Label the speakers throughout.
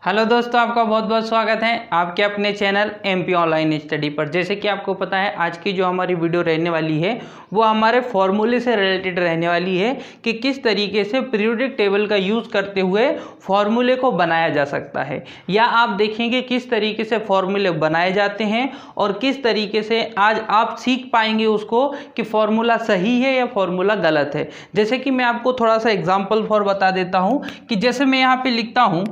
Speaker 1: Hello दोस्तों, आपका बहुत बहुत स्वागत है आपके अपने चैनल एमपी ऑनलाइन स्टडी पर। जैसे कि आपको पता है, आज की जो हमारी वीडियो रहने वाली है वो हमारे फॉर्मूले से रिलेटेड रहने वाली है कि किस तरीके से पीरियोडिक टेबल का यूज़ करते हुए फॉर्मूले को बनाया जा सकता है, या आप देखेंगे किस तरीके से फॉर्मूले बनाए जाते हैं और किस तरीके से आज आप सीख पाएंगे उसको कि फॉर्मूला सही है या फॉर्मूला गलत है। जैसे कि मैं आपको थोड़ा सा एग्जाम्पल फॉर बता देता हूँ कि जैसे मैं यहाँ पे लिखता हूँ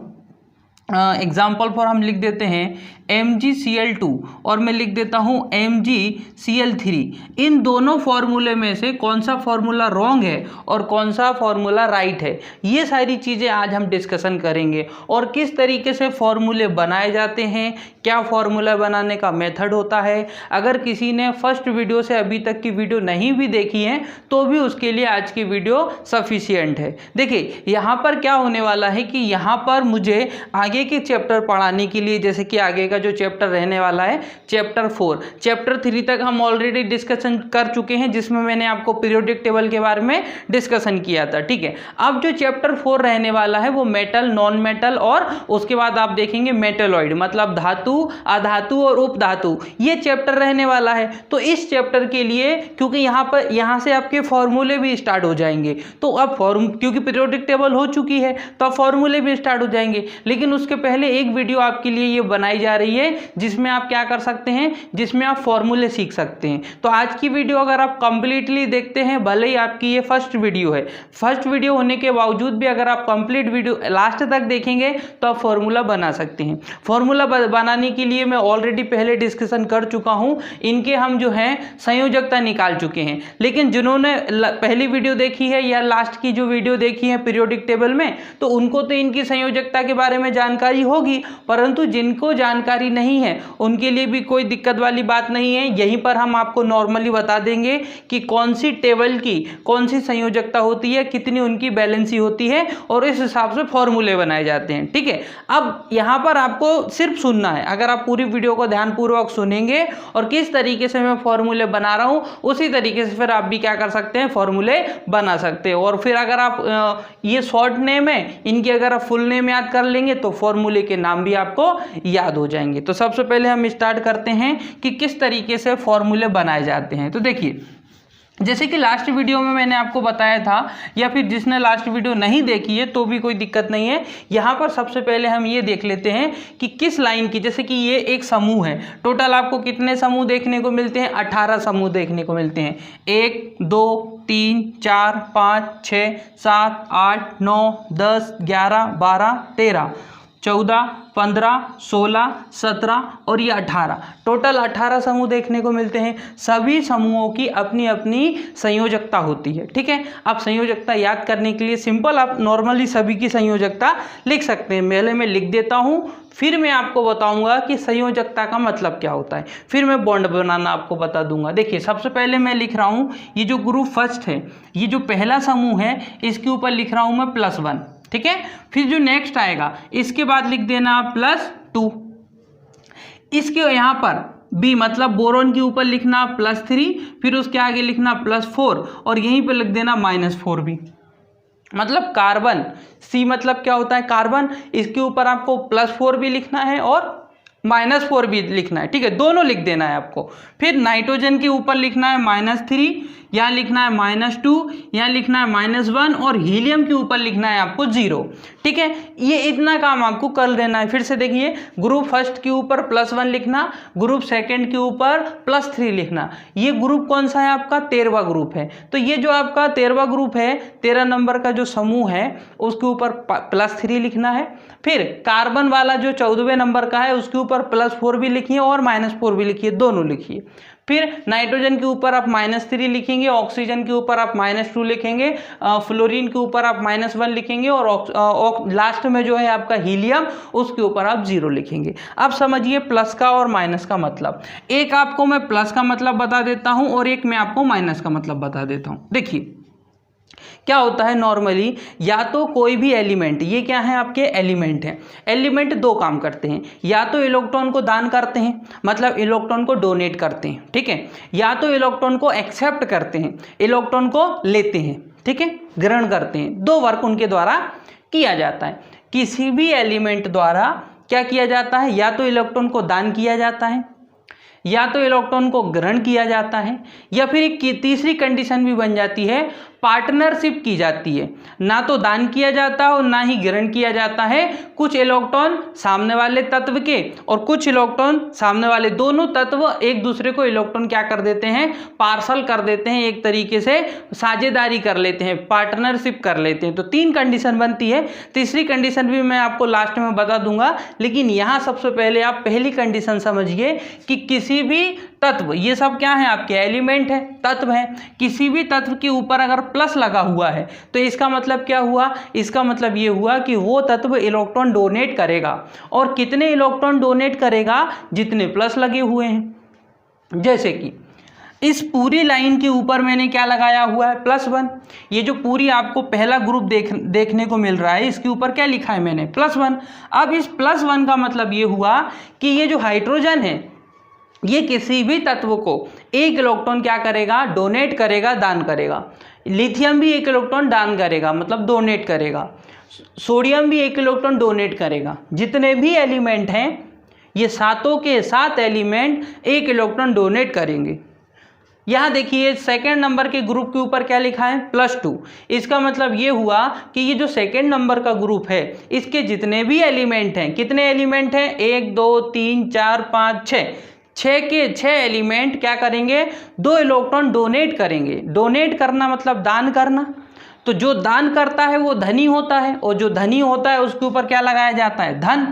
Speaker 1: एग्जाम्पल फॉर हम लिख देते हैं MgCl2 और मैं लिख देता हूँ MgCl3। इन दोनों फॉर्मूले में से कौन सा फॉर्मूला रॉन्ग है और कौन सा फॉर्मूला राइट है, ये सारी चीज़ें आज हम डिस्कशन करेंगे। और किस तरीके से फॉर्मूले बनाए जाते हैं, क्या फॉर्मूला बनाने का मेथड होता है। अगर किसी ने फर्स्ट वीडियो से अभी तक की वीडियो नहीं भी देखी है तो भी उसके लिए आज की वीडियो सफिशिएंट है। देखिए यहाँ पर क्या होने वाला है कि यहाँ पर मुझे आगे के चैप्टर पढ़ाने के लिए, जैसे कि आगे का जो चैप्टर रहने वाला है चैप्टर 4, चैप्टर 3 तक हम ऑलरेडी डिस्कशन कर चुके हैं, जिसमें मैंने आपको पीरियोडिक टेबल के बारे में डिस्कशन किया था। ठीक है, अब जो चैप्टर 4 रहने वाला है वो मेटल, नॉन मेटल और उसके बाद आप देखेंगे मेटेलॉइड, मतलब धातु, अधातु और उपधातु, ये चैप्टर रहने वाला है। तो इस चैप्टर के लिए क्योंकि यहाँ से आपके फॉर्मूले भी स्टार्ट हो जाएंगे, तो अब क्योंकि पीरियोडिक टेबल हो चुकी है तो अब फॉर्मूले भी स्टार्ट हो जाएंगे। लेकिन उसके पहले एक वीडियो आपके लिए ये बनाई जा रही है जिसमें आप क्या कर सकते हैं, जिसमें आप फॉर्मूले सीख सकते हैं। तो आज की वीडियो अगर आप कंप्लीटली देखते हैं, भले ही आपकी ये फर्स्ट वीडियो है, फर्स्ट वीडियो होने के बावजूद भी अगर आप कंप्लीट वीडियो लास्ट तक देखेंगे तो आप फॉर्मूला बना सकते हैं। फॉर्मूला बनाने के लिए मैं ऑलरेडी पहले डिस्कशन कर चुका हूं, इनके हम जो है संयोजकता निकाल चुके हैं। लेकिन जिन्होंने पहली वीडियो देखी है या लास्ट की जो वीडियो देखी है पीरियोडिक टेबल में, तो उनको तो इनकी संयोजकता के बारे में जानकारी होगी, परंतु जिनको जानकारी नहीं है उनके लिए भी कोई दिक्कत वाली बात नहीं है। यहीं पर हम आपको नॉर्मली बता देंगे कि कौन सी टेबल की कौन सी संयोजकता होती है, कितनी उनकी बैलेंसी होती है और इस हिसाब से फॉर्मूले बनाए जाते हैं। ठीक है, अब यहाँ पर आपको सिर्फ सुनना है। अगर आप पूरी वीडियो को ध्यानपूर्वक सुनेंगे और किस तरीके से मैं फॉर्मूले बना रहा हूँ उसी तरीके से फिर आप भी क्या कर सकते हैं, फॉर्मूले बना सकते हैं। और फिर अगर आप ये शॉर्ट नेम है, इनकी अगर आप फुल नेम याद कर लेंगे तो फॉर्मूले के नाम भी आपको याद हो जाएंगे। तो सबसे पहले हम स्टार्ट करते हैं कि किस तरीके से फॉर्मूले बनाए जाते हैं। तो देखिए, जैसे कि लास्ट वीडियो में मैंने आपको बताया था, या फिर जिसने लास्ट वीडियो नहीं देखी है तो भी कोई दिक्कत नहीं है। यहाँ पर सबसे पहले हम ये देख लेते हैं कि किस लाइन की, जैसे कि ये एक समूह है, टोटल आपको कितने समूह देखने को मिलते हैं, 18 समूह देखने को मिलते हैं। 1 2 3 4 5 6 7 8 9 10 11 12 13 14 15 16 17 और ये 18, टोटल 18 समूह देखने को मिलते हैं। सभी समूहों की अपनी अपनी संयोजकता होती है। ठीक है, आप संयोजकता याद करने के लिए सिंपल आप नॉर्मली सभी की संयोजकता लिख सकते हैं। पहले मैं लिख देता हूँ, फिर मैं आपको बताऊंगा कि संयोजकता का मतलब क्या होता है, फिर मैं बॉन्ड बनाना आपको बता दूंगा। देखिए, सबसे पहले मैं लिख रहा हूँ, ये जो ग्रुप फर्स्ट है, ये जो पहला समूह है, इसके ऊपर लिख रहा हूँ मैं +1। ठीक है, फिर जो नेक्स्ट आएगा इसके बाद लिख देना +2, इसके यहाँ पर B मतलब बोरोन के ऊपर लिखना +3, फिर उसके आगे लिखना +4 और यहीं पर लिख देना -4B मतलब कार्बन। C मतलब क्या होता है, कार्बन, इसके ऊपर आपको +4 भी लिखना है और -4 भी लिखना है। ठीक है, दोनों लिख देना है आपको। फिर नाइट्रोजन के ऊपर लिखना है -3, यहाँ लिखना है -2, यहाँ लिखना है -1 और हीलियम के ऊपर लिखना है आपको 0। ठीक है, ये इतना काम आपको कर लेना है। फिर से देखिए, ग्रुप फर्स्ट के ऊपर +1 लिखना, ग्रुप सेकंड के ऊपर +3 लिखना। ये ग्रुप कौन सा है आपका, 13वां ग्रुप है। तो ये जो आपका 13वां ग्रुप है, 13 नंबर का जो समूह है उसके ऊपर +3 लिखना है। फिर कार्बन वाला जो 14वें नंबर का है उसके ऊपर +4 भी लिखिए और -4 भी लिखिए, दोनों लिखिए। फिर नाइट्रोजन के ऊपर आप -3 लिखेंगे, ऑक्सीजन के ऊपर आप -2 लिखेंगे, फ्लोरीन के ऊपर आप -1 लिखेंगे और लास्ट में जो है आपका हीलियम, उसके ऊपर आप 0 लिखेंगे। अब समझिए प्लस का और माइनस का मतलब। एक आपको मैं प्लस का मतलब बता देता हूं और एक मैं आपको माइनस का मतलब बता देता हूं। देखिए क्या होता है, नॉर्मली या तो कोई भी एलिमेंट, ये क्या है आपके एलिमेंट हैं, एलिमेंट दो काम करते हैं, या तो इलेक्ट्रॉन को दान करते हैं, मतलब इलेक्ट्रॉन को डोनेट करते हैं। ठीक है, या तो इलेक्ट्रॉन को एक्सेप्ट करते हैं, इलेक्ट्रॉन को लेते हैं। ठीक है, ग्रहण करते हैं। दो वर्क उनके द्वारा किया जाता है। किसी भी एलिमेंट द्वारा क्या किया जाता है, या तो इलेक्ट्रॉन को दान किया जाता है, या तो इलेक्ट्रॉन को ग्रहण किया जाता है, या फिर एक तीसरी कंडीशन भी बन जाती है, पार्टनरशिप की जाती है। ना तो दान किया जाता है और ना ही ग्रहण किया जाता है। कुछ इलेक्ट्रॉन सामने वाले तत्व के और कुछ इलेक्ट्रॉन सामने वाले, दोनों तत्व एक दूसरे को इलेक्ट्रॉन क्या कर देते हैं, पार्सल कर देते हैं, एक तरीके से साझेदारी कर लेते हैं, पार्टनरशिप कर लेते हैं। तो 3 कंडीशन बनती है। तीसरी कंडीशन भी मैं आपको लास्ट में बता दूंगा, लेकिन यहाँ सबसे पहले आप पहली कंडीशन समझिए कि किसी भी तत्व, ये सब क्या है, आपके एलिमेंट है, तत्व है, किसी भी तत्व के ऊपर अगर प्लस लगा हुआ है तो इसका मतलब क्या हुआ, इसका मतलब ये हुआ कि वो तत्व इलेक्ट्रॉन डोनेट करेगा। और कितने इलेक्ट्रॉन डोनेट करेगा, जितने प्लस लगे हुए हैं। जैसे कि इस पूरी लाइन के ऊपर मैंने क्या लगाया हुआ है, +1। ये जो पूरी आपको पहला ग्रुप देखने को मिल रहा है, इसके ऊपर क्या लिखा है मैंने, +1। अब इस +1 का मतलब ये हुआ कि ये जो हाइड्रोजन है, ये किसी भी तत्व को 1 इलेक्ट्रॉन क्या करेगा, डोनेट करेगा, दान करेगा। लिथियम भी 1 इलेक्ट्रॉन दान करेगा, मतलब डोनेट करेगा। सोडियम भी 1 इलेक्ट्रॉन डोनेट करेगा। जितने भी एलिमेंट हैं, ये सातों के 7 एलिमेंट 1 इलेक्ट्रॉन डोनेट करेंगे। यहाँ देखिए सेकेंड नंबर के ग्रुप के ऊपर क्या लिखा है, +2। इसका मतलब ये हुआ कि ये जो सेकेंड नंबर का ग्रुप है, इसके जितने भी एलिमेंट हैं, कितने एलिमेंट हैं, 1 2 3 4 5 6 के 6 एलिमेंट क्या करेंगे, 2 इलेक्ट्रॉन डोनेट करेंगे। डोनेट करना मतलब दान करना। तो जो दान करता है वो धनी होता है, और जो धनी होता है उसके ऊपर क्या लगाया जाता है, धन।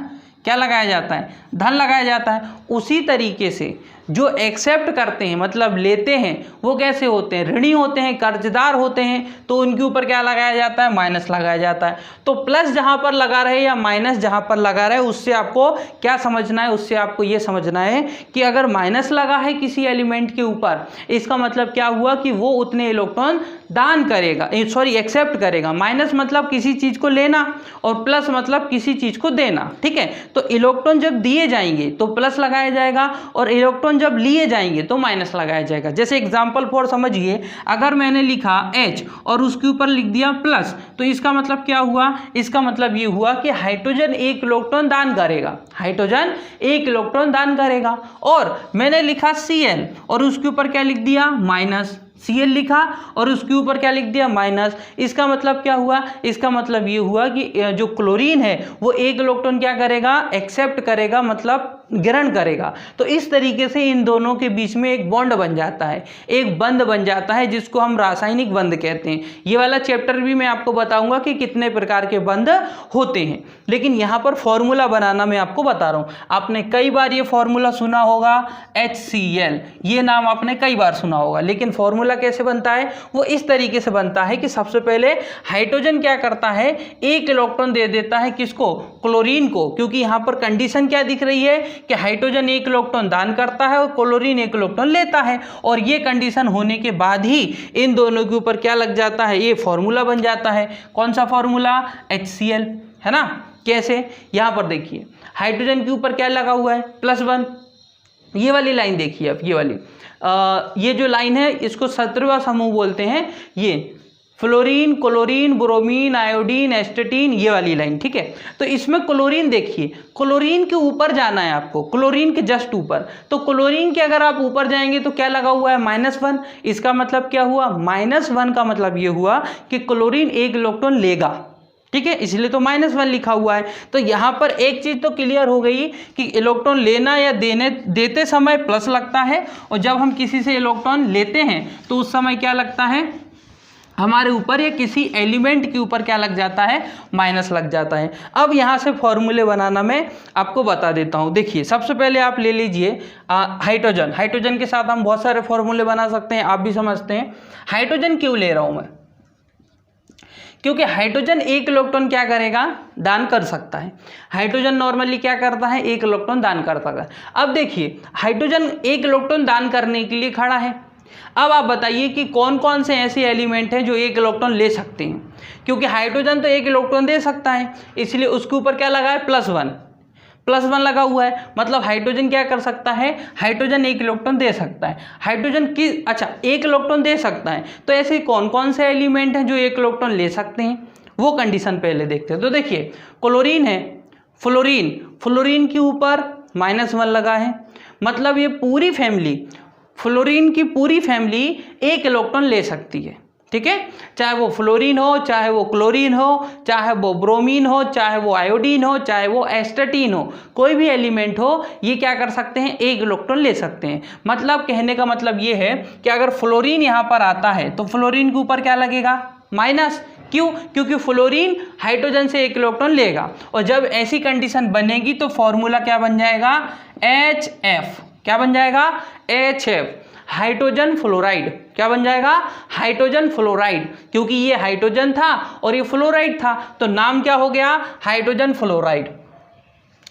Speaker 1: क्या लगाया जाता है, धन लगाया जाता है। उसी तरीके से जो एक्सेप्ट करते हैं, मतलब लेते हैं, वो कैसे होते हैं, ऋणी होते हैं, कर्जदार होते हैं। तो उनके ऊपर क्या लगाया जाता है, माइनस लगाया जाता है। तो प्लस जहाँ पर लगा रहे या माइनस जहाँ पर लगा रहे, उससे आपको क्या समझना है, उससे आपको ये समझना है कि अगर माइनस लगा है किसी एलिमेंट के ऊपर, इसका मतलब क्या हुआ कि वो उतने इलेक्ट्रॉन दान करेगा, एक्सेप्ट करेगा। माइनस मतलब किसी चीज़ को लेना, और प्लस मतलब किसी चीज़ को देना। ठीक है, तो इलेक्ट्रॉन जब दिए जाएंगे तो प्लस लगाया जाएगा, और इलेक्ट्रॉन जब लिए जाएंगे तो माइनस लगाया जाएगा। जैसे एग्जांपल फॉर समझिए, अगर मैंने लिखा H और उसके ऊपर लिख दिया प्लस, तो इसका मतलब क्या हुआ, इसका मतलब ये हुआ कि हाइड्रोजन 1 इलेक्ट्रॉन दान करेगा, हाइड्रोजन 1 इलेक्ट्रॉन दान करेगा। और मैंने लिखा Cl और उसके ऊपर क्या लिख दिया, माइनस। Cl लिखा और उसके ऊपर क्या लिख दिया, माइनस। इसका मतलब क्या हुआ, इसका मतलब ये हुआ कि जो क्लोरीन है वो 1 इलेक्ट्रॉन क्या करेगा, एक्सेप्ट करेगा, मतलब ग्रहण करेगा। तो इस तरीके से इन दोनों के बीच में एक बॉन्ड बन जाता है, एक बंध बन जाता है, जिसको हम रासायनिक बंध कहते हैं। ये वाला चैप्टर भी मैं आपको बताऊंगा कि कितने प्रकार के बंध होते हैं, लेकिन यहाँ पर फॉर्मूला बनाना मैं आपको बता रहा हूँ। आपने कई बार ये फॉर्मूला सुना होगा, HCl, ये नाम आपने कई बार सुना होगा। लेकिन फॉर्मूला कैसे बनता है, वो इस तरीके से बनता है कि सबसे पहले हाइड्रोजन क्या करता है, 1 इलेक्ट्रॉन दे देता है, किसको, क्लोरीन को। क्योंकि यहाँ पर कंडीशन क्या दिख रही है कि हाइड्रोजन 1 इलेक्ट्रॉन दान करता है और क्लोरीन 1 इलेक्ट्रॉन लेता है। और ये कंडीशन होने के बाद ही इन दोनों के ऊपर क्या लग जाता है, ये फॉर्मूला बन जाता है। कौन सा फॉर्मूला, HCl, है ना। कैसे, यहाँ पर देखिए हाइड्रोजन के ऊपर क्या लगा हुआ है, +1। ये वाली लाइन देखिए अब, ये वाली ये जो लाइन है इसको 17वां समूह बोलते हैं। ये फ्लोरीन, क्लोरीन, ब्रोमीन, आयोडीन, एस्टेटीन, ये वाली लाइन। ठीक है, तो इसमें क्लोरीन देखिए, क्लोरीन के ऊपर जाना है आपको, क्लोरीन के जस्ट ऊपर। तो क्लोरीन के अगर आप ऊपर जाएंगे तो क्या लगा हुआ है, -1। इसका मतलब क्या हुआ, -1 का मतलब ये हुआ कि क्लोरीन 1 इलेक्ट्रॉन लेगा। ठीक है, इसलिए तो -1 लिखा हुआ है। तो यहाँ पर एक चीज़ तो क्लियर हो गई कि इलेक्ट्रॉन लेना या देते समय प्लस लगता है, और जब हम किसी से इलेक्ट्रॉन लेते हैं तो उस समय क्या लगता है, हमारे ऊपर या किसी एलिमेंट के ऊपर क्या लग जाता है, माइनस लग जाता है। अब यहाँ से फॉर्मूले बनाना मैं आपको बता देता हूँ। देखिए सबसे पहले आप ले लीजिए हाइड्रोजन। हाइड्रोजन के साथ हम बहुत सारे फॉर्मूले बना सकते हैं, आप भी समझते हैं। हाइड्रोजन क्यों ले रहा हूँ मैं, क्योंकि हाइड्रोजन 1 इलेक्ट्रॉन क्या करेगा, दान कर सकता है। हाइड्रोजन नॉर्मली क्या करता है, 1 इलेक्ट्रॉन दान करता है। अब देखिए हाइड्रोजन 1 इलेक्ट्रॉन दान करने के लिए खड़ा है। अब आप बताइए कि कौन कौन से ऐसे एलिमेंट हैं जो 1 इलेक्ट्रॉन ले सकते हैं, क्योंकि हाइड्रोजन तो 1 इलेक्ट्रॉन दे सकता है, इसलिए उसके ऊपर क्या लगा है, +1 लगा हुआ है। मतलब हाइड्रोजन क्या कर सकता है, हाइड्रोजन 1 इलेक्ट्रॉन दे सकता है। हाइड्रोजन की 1 इलेक्ट्रॉन दे सकता है, तो ऐसे कौन कौन से एलिमेंट हैं जो 1 इलेक्ट्रॉन ले सकते हैं, वो कंडीशन पहले देखते हैं। तो देखिए क्लोरीन है, फ्लोरीन के ऊपर -1 लगा है, मतलब ये पूरी फैमिली, फ्लोरीन की पूरी फैमिली 1 इलेक्ट्रॉन ले सकती है, ठीक है। चाहे वो फ्लोरीन हो, चाहे वो क्लोरीन हो, चाहे वो ब्रोमीन हो, चाहे वो आयोडीन हो, चाहे वो एस्टेटीन हो, कोई भी एलिमेंट हो, ये क्या कर सकते हैं, 1 इलेक्ट्रॉन ले सकते हैं। मतलब कहने का मतलब ये है कि अगर फ्लोरीन यहाँ पर आता है तो फ्लोरीन के ऊपर क्या लगेगा, माइनस। क्यों? क्योंकि फ्लोरीन हाइड्रोजन से 1 इलेक्ट्रॉन लेगा, और जब ऐसी कंडीशन बनेगी तो फॉर्मूला क्या बन जाएगा, HF। क्या बन जाएगा, HF, हाइड्रोजन फ्लोराइड। क्या बन जाएगा, हाइड्रोजन फ्लोराइड, क्योंकि ये हाइड्रोजन था और ये फ्लोराइड था, तो नाम क्या हो गया, हाइड्रोजन फ्लोराइड।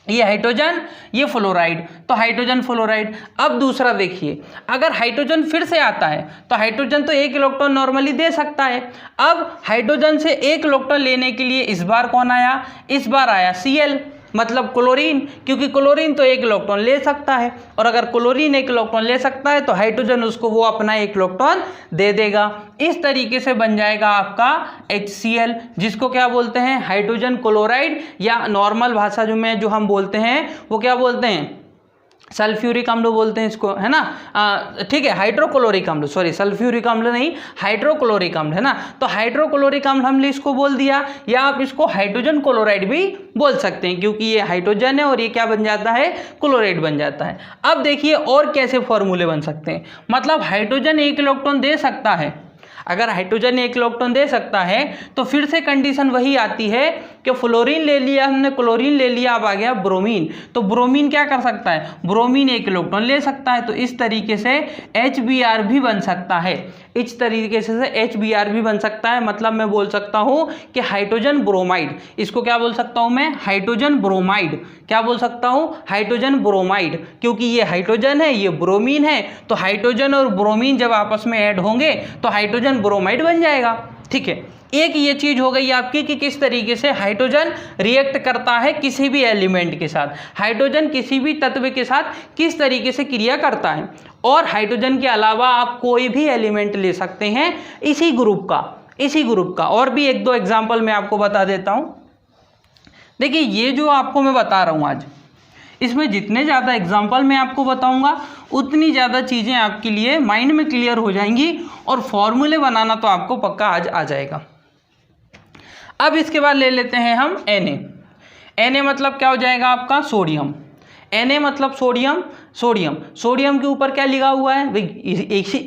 Speaker 1: ये हाइड्रोजन, ये फ्लोराइड, तो हाइड्रोजन फ्लोराइड। अब दूसरा देखिए, अगर हाइड्रोजन फिर से आता है तो हाइड्रोजन तो 1 इलेक्ट्रॉन नॉर्मली दे सकता है। अब हाइड्रोजन से 1 इलेक्ट्रॉन लेने के लिए इस बार कौन आया, इस बार आया Cl, मतलब क्लोरीन, क्योंकि क्लोरीन तो 1 इलेक्ट्रॉन ले सकता है, और अगर क्लोरीन 1 इलेक्ट्रॉन ले सकता है तो हाइड्रोजन उसको वो अपना 1 इलेक्ट्रॉन दे देगा। इस तरीके से बन जाएगा आपका HCl, जिसको क्या बोलते हैं, हाइड्रोजन क्लोराइड, या नॉर्मल भाषा जो हम बोलते हैं वो क्या बोलते हैं, सल्फ्यूरिक अम्ल बोलते हैं इसको, है ना। ठीक है, हाइड्रोक्लोरिक अम्ल, सॉरी सल्फ्यूरिक अम्ल नहीं, हाइड्रोक्लोरिक अम्ल, है ना। तो हाइड्रोक्लोरिक अम्ल हमने इसको बोल दिया, या आप इसको हाइड्रोजन क्लोराइड भी बोल सकते हैं, क्योंकि ये हाइड्रोजन है और ये क्या बन जाता है, क्लोराइड बन जाता है। अब देखिए और कैसे फॉर्मूले बन सकते हैं, मतलब हाइड्रोजन 1 इलेक्ट्रॉन दे सकता है। अगर हाइड्रोजन 1 इलेक्ट्रॉन दे सकता है तो फिर से कंडीशन वही आती है कि फ्लोरीन ले लिया हमने, क्लोरीन ले लिया, अब आ गया ब्रोमीन। तो ब्रोमीन क्या कर सकता है, ब्रोमीन 1 इलेक्ट्रॉन ले सकता है, तो इस तरीके से HBr भी बन सकता है, इस तरीके से HBr भी बन सकता है। मतलब मैं बोल सकता हूँ कि हाइड्रोजन ब्रोमाइड, इसको क्या बोल सकता हूँ मैं, हाइड्रोजन ब्रोमाइड। क्या बोल सकता हूँ, हाइड्रोजन ब्रोमाइड, क्योंकि ये हाइड्रोजन है, ये ब्रोमीन है, तो हाइड्रोजन और ब्रोमीन जब आपस में ऐड होंगे तो हाइड्रोजन ब्रोमाइड बन जाएगा, ठीक है। एक ये चीज हो गई आपकी कि किस तरीके से हाइड्रोजन रिएक्ट करता है किसी भी एलिमेंट के साथ, हाइड्रोजन किसी भी तत्व के साथ किस तरीके से क्रिया करता है। और हाइड्रोजन के अलावा आप कोई भी एलिमेंट ले सकते हैं इसी ग्रुप का। और भी 1-2 एग्जाम्पल मैं आपको बता देता हूँ। देखिए ये जो आपको मैं बता रहा हूँ आज, इसमें जितने ज़्यादा एग्जाम्पल मैं आपको बताऊंगा उतनी ज़्यादा चीज़ें आपके लिए माइंड में क्लियर हो जाएंगी, और फॉर्मूले बनाना तो आपको पक्का आज आ जाएगा। अब इसके बाद ले लेते हैं हम Na मतलब क्या हो जाएगा आपका, सोडियम। Na मतलब सोडियम के ऊपर क्या लिखा हुआ है भाई,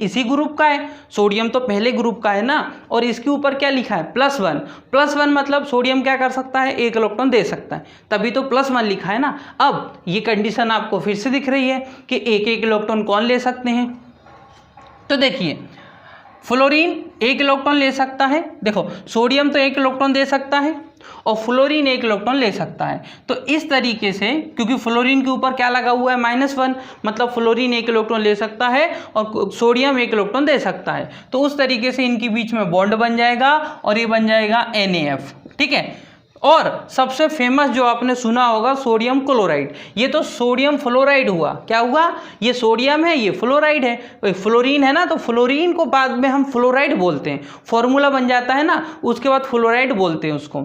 Speaker 1: इसी ग्रुप का है, सोडियम तो पहले ग्रुप का है ना, और इसके ऊपर क्या लिखा है, +1 मतलब सोडियम क्या कर सकता है, 1 इलेक्ट्रॉन दे सकता है, तभी तो +1 लिखा है ना। अब ये कंडीशन आपको फिर से दिख रही है कि 1 इलेक्ट्रॉन कौन ले सकते हैं। तो देखिए फ्लोरीन 1 इलेक्ट्रॉन ले सकता है, देखो सोडियम तो 1 इलेक्ट्रॉन दे सकता है और फ्लोरीन 1 इलेक्ट्रॉन ले सकता है। तो इस तरीके से, क्योंकि फ्लोरीन के ऊपर क्या लगा हुआ है, -1, मतलब फ्लोरीन 1 इलेक्ट्रॉन ले सकता है और सोडियम 1 इलेक्ट्रॉन दे सकता है, तो उस तरीके से इनके बीच में बॉन्ड बन जाएगा और ये बन जाएगा NaF, ठीक है। और सबसे फेमस जो आपने सुना होगा सोडियम क्लोराइड, ये तो सोडियम फ्लोराइड हुआ, क्या हुआ, ये सोडियम है, ये फ्लोराइड है, फ्लोरीन है ना, तो फ्लोरीन को बाद में हम फ्लोराइड बोलते हैं, फॉर्मूला बन जाता है ना, उसके बाद फ्लोराइड बोलते हैं उसको।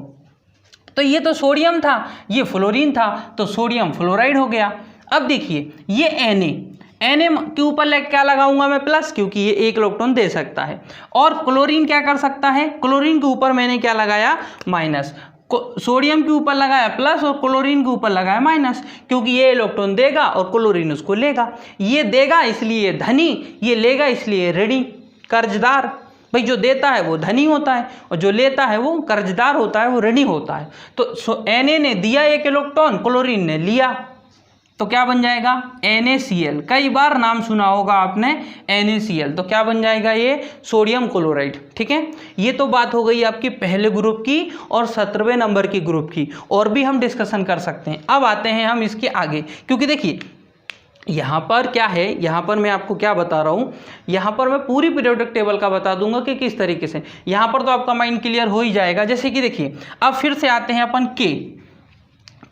Speaker 1: तो ये तो सोडियम था, ये फ्लोरीन था, तो सोडियम फ्लोराइड हो गया। अब देखिए ये Na के ऊपर क्या लगाऊंगा मैं, प्लस, क्योंकि ये 1 इलेक्ट्रॉन दे सकता है। और क्लोरीन क्या कर सकता है, क्लोरीन के ऊपर मैंने क्या लगाया, माइनस। सोडियम के ऊपर लगाया प्लस और क्लोरीन के ऊपर लगाया माइनस, क्योंकि ये इलेक्ट्रॉन देगा और क्लोरीन उसको लेगा। ये देगा इसलिए धनी, ये लेगा इसलिए ऋणी, कर्जदार। भाई जो देता है वो धनी होता है और जो लेता है वो कर्जदार होता है, वो ऋणी होता है। तो Na ने दिया 1 इलेक्ट्रॉन, क्लोरीन ने लिया, तो क्या बन जाएगा, NaCl। कई बार नाम सुना होगा आपने NaCl, तो क्या बन जाएगा, ये सोडियम क्लोराइड, ठीक है। ये तो बात हो गई आपकी पहले ग्रुप की और 17वें नंबर की ग्रुप की, और भी हम डिस्कशन कर सकते हैं। अब आते हैं हम इसके आगे, क्योंकि देखिए यहाँ पर क्या है, यहाँ पर मैं आपको क्या बता रहा हूँ, यहाँ पर मैं पूरी पीरियोडिक टेबल का बता दूंगा कि किस तरीके से, यहाँ पर तो आपका माइंड क्लियर हो ही जाएगा। जैसे कि देखिए अब फिर से आते हैं अपन के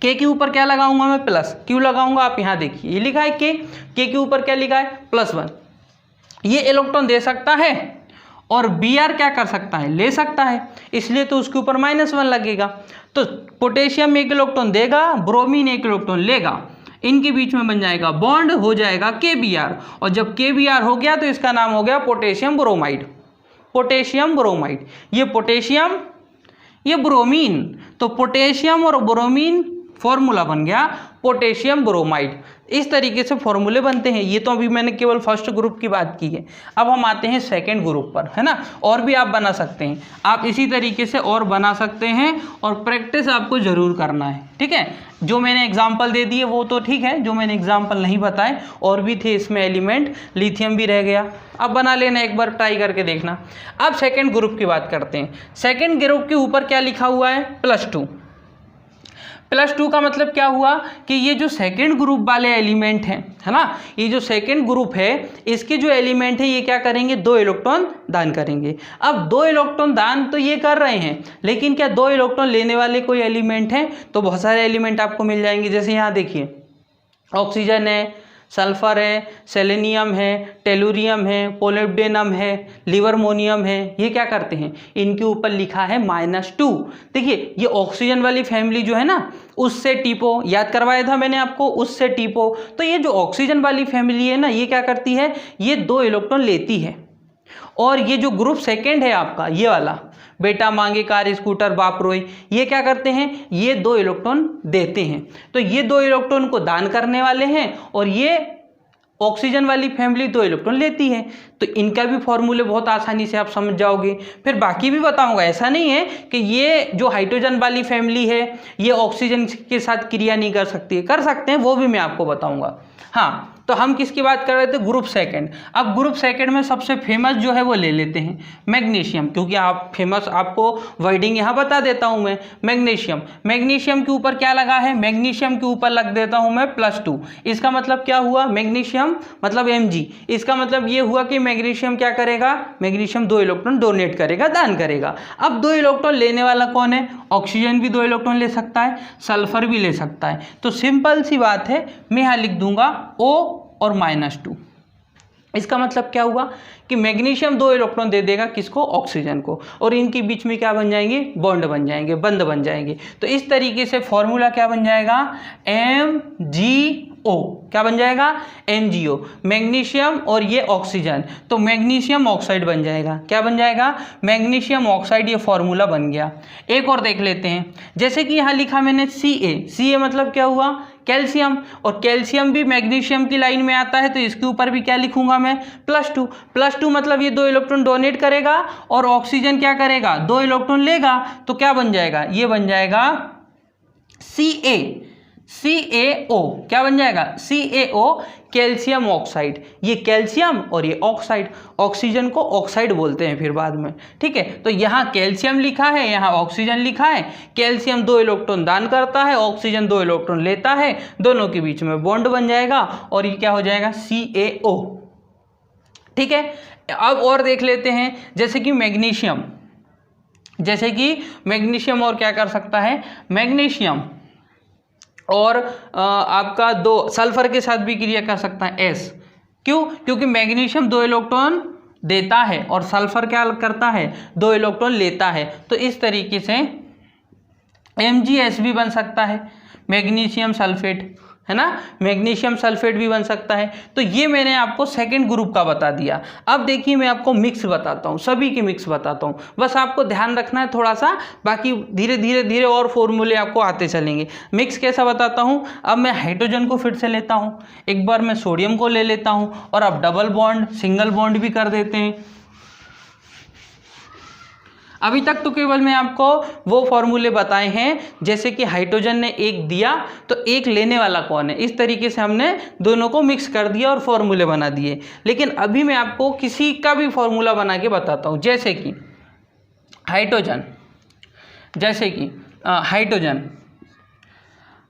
Speaker 1: के ऊपर क्या लगाऊंगा मैं, प्लस। क्यों लगाऊंगा, आप यहाँ देखिए ये लिखा है के के ऊपर क्या लिखा है, +1। ये इलेक्ट्रॉन दे सकता है और Br क्या कर सकता है, ले सकता है, इसलिए तो उसके ऊपर -1 लगेगा। तो पोटेशियम 1 इलेक्ट्रॉन देगा, ब्रोमीन 1 इलेक्ट्रॉन लेगा, इनके बीच में बन जाएगा बॉन्ड, हो जाएगा KBr, और जब KBr हो गया तो इसका नाम हो गया पोटेशियम ब्रोमाइड। पोटेशियम ब्रोमाइड, ये पोटेशियम, ये ब्रोमीन, तो पोटेशियम और ब्रोमीन फॉर्मूला बन गया पोटेशियम ब्रोमाइड। इस तरीके से फॉर्मूले बनते हैं। ये तो अभी मैंने केवल फर्स्ट ग्रुप की बात की है। अब हम आते हैं सेकंड ग्रुप पर, है ना। और भी आप बना सकते हैं, आप इसी तरीके से और बना सकते हैं, और प्रैक्टिस आपको ज़रूर करना है, ठीक है। जो मैंने एग्जाम्पल दे दिए वो तो ठीक है, जो मैंने एग्जाम्पल नहीं बताए और भी थे इसमें एलिमेंट, लिथियम भी रह गया। अब बना लेना, एक बार ट्राई करके देखना। अब सेकेंड ग्रुप की बात करते हैं। सेकेंड ग्रुप के ऊपर क्या लिखा हुआ है, +2। +2 का मतलब क्या हुआ कि ये जो सेकेंड ग्रुप वाले एलिमेंट हैं, है ना, ये जो सेकेंड ग्रुप है इसके जो एलिमेंट है ये क्या करेंगे, 2 इलेक्ट्रॉन दान करेंगे। अब 2 इलेक्ट्रॉन दान तो ये कर रहे हैं, लेकिन क्या 2 इलेक्ट्रॉन लेने वाले कोई एलिमेंट हैं, तो बहुत सारे एलिमेंट आपको मिल जाएंगे। जैसे यहाँ देखिए, ऑक्सीजन है, सल्फर है, सेलेनियम है, टेलुरियम है, पोलिब्डेनम है, लिवर्मोनियम है, ये क्या करते हैं, इनके ऊपर लिखा है -2। देखिए ये ऑक्सीजन वाली फैमिली जो है ना, उससे टीपो, याद करवाया था मैंने आपको, उससे टीपो। तो ये जो ऑक्सीजन वाली फैमिली है ना, ये क्या करती है, ये 2 इलेक्ट्रॉन लेती है। और ये जो ग्रुप सेकेंड है आपका, ये वाला बेटा मांगे कार स्कूटर बाप रोए, ये क्या करते हैं, ये 2 इलेक्ट्रॉन देते हैं। तो ये 2 इलेक्ट्रॉन को दान करने वाले हैं, और ये ऑक्सीजन वाली फैमिली 2 इलेक्ट्रॉन लेती है। तो इनका भी फॉर्मूले बहुत आसानी से आप समझ जाओगे। फिर बाकी भी बताऊंगा, ऐसा नहीं है कि ये जो हाइड्रोजन वाली फैमिली है ये ऑक्सीजन के साथ क्रिया नहीं कर सकती है, कर सकते हैं, वो भी मैं आपको बताऊंगा। हाँ, तो हम किसकी बात कर रहे थे, ग्रुप सेकंड। अब ग्रुप सेकंड में सबसे फेमस जो है वो ले लेते हैं मैग्नीशियम, क्योंकि आप फेमस, आपको वर्डिंग यहाँ बता देता हूँ मैं। मैग्नीशियम, मैग्नीशियम के ऊपर क्या लगा है, मैग्नीशियम के ऊपर लग देता हूँ मैं +2। इसका मतलब क्या हुआ, मैग्नीशियम मतलब Mg, इसका मतलब ये हुआ कि मैग्नीशियम क्या करेगा, मैग्नीशियम 2 इलेक्ट्रॉन डोनेट करेगा, दान करेगा। अब 2 इलेक्ट्रॉन लेने वाला कौन है, ऑक्सीजन भी 2 इलेक्ट्रॉन ले सकता है, सल्फर भी ले सकता है। तो सिंपल सी बात है, मैं यहाँ लिख दूंगा O और -2। इसका मतलब क्या हुआ कि मैग्नीशियम 2 इलेक्ट्रॉन दे देगा किसको, ऑक्सीजन को, और इनके बीच में क्या बन जाएंगे, बॉन्ड बन जाएंगे, बंध बन जाएंगे। तो इस तरीके से फॉर्मूला क्या बन जाएगा, MgO, क्या बन जाएगा, MgO, मैग्नीशियम और ये ऑक्सीजन, तो मैग्नीशियम ऑक्साइड बन जाएगा। क्या बन जाएगा, मैग्नीशियम ऑक्साइड, ये फॉर्मूला बन गया। एक और देख लेते हैं, जैसे कि यहाँ लिखा मैंने Ca मतलब क्या हुआ, कैल्शियम, और कैल्शियम भी मैग्नीशियम की लाइन में आता है, तो इसके ऊपर भी क्या लिखूंगा मैं, +2 मतलब ये 2 इलेक्ट्रॉन डोनेट करेगा, और ऑक्सीजन क्या करेगा, 2 इलेक्ट्रॉन लेगा, तो क्या बन जाएगा, ये बन जाएगा CaO, क्या बन जाएगा, CaO, कैल्शियम ऑक्साइड। ये कैल्शियम और ये ऑक्साइड, ऑक्सीजन को ऑक्साइड बोलते हैं फिर बाद में, ठीक है। तो यहाँ कैल्शियम लिखा है, यहाँ ऑक्सीजन लिखा है। कैल्शियम 2 इलेक्ट्रॉन दान करता है, ऑक्सीजन 2 इलेक्ट्रॉन लेता है, दोनों के बीच में बॉन्ड बन जाएगा, और ये क्या हो जाएगा, CaO, ठीक है। अब और देख लेते हैं, जैसे कि मैग्नीशियम, और क्या कर सकता है, मैग्नीशियम और आपका 2 सल्फर के साथ भी क्रिया कर सकता है, S। क्यों, क्योंकि मैग्नीशियम 2 इलेक्ट्रॉन देता है और सल्फर क्या करता है, 2 इलेक्ट्रॉन लेता है। तो इस तरीके से MgS भी बन सकता है, मैग्नीशियम सल्फेट, है ना, मैग्नीशियम सल्फेट भी बन सकता है। तो ये मैंने आपको सेकंड ग्रुप का बता दिया। अब देखिए मैं आपको मिक्स बताता हूँ, सभी के मिक्स बताता हूँ, बस आपको ध्यान रखना है थोड़ा सा, बाकी धीरे धीरे और फॉर्मूले आपको आते चलेंगे। मिक्स कैसा बताता हूँ, अब मैं हाइड्रोजन को फिर से लेता हूँ, एक बार मैं सोडियम को ले लेता हूँ, और अब डबल बॉन्ड, सिंगल बॉन्ड भी कर देते हैं। अभी तक तो केवल मैं आपको वो फॉर्मूले बताए हैं, जैसे कि हाइड्रोजन ने 1 दिया तो 1 लेने वाला कौन है, इस तरीके से हमने दोनों को मिक्स कर दिया और फॉर्मूले बना दिए। लेकिन अभी मैं आपको किसी का भी फॉर्मूला बना के बताता हूँ, जैसे कि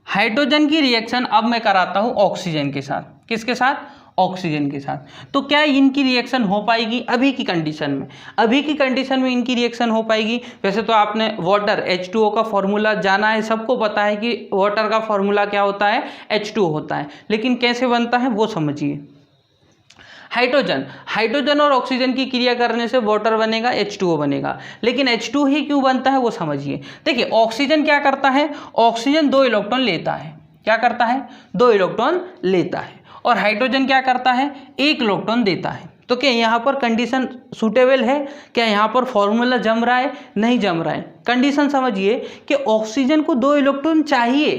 Speaker 1: हाइड्रोजन की रिएक्शन अब मैं कराता हूँ ऑक्सीजन के साथ। किसके साथ, ऑक्सीजन के साथ। तो क्या इनकी रिएक्शन हो पाएगी अभी की कंडीशन में, इनकी रिएक्शन हो पाएगी। वैसे तो आपने वाटर H2O का फॉर्मूला जाना है, सबको पता है कि वाटर का फॉर्मूला क्या होता है, H2O होता है, लेकिन कैसे बनता है वो समझिए। हाइड्रोजन और ऑक्सीजन की क्रिया करने से वाटर बनेगा, H2O बनेगा। लेकिन H2 ही क्यों बनता है वो समझिए। देखिए ऑक्सीजन क्या करता है, ऑक्सीजन 2 इलेक्ट्रॉन लेता है। क्या करता है, 2 इलेक्ट्रॉन लेता है। और हाइड्रोजन क्या करता है, 1 इलेक्ट्रॉन देता है। तो क्या यहाँ पर कंडीशन सूटेबल है, क्या यहाँ पर फॉर्मूला जम रहा है, नहीं जम रहा है। कंडीशन समझिए कि ऑक्सीजन को 2 इलेक्ट्रॉन चाहिए,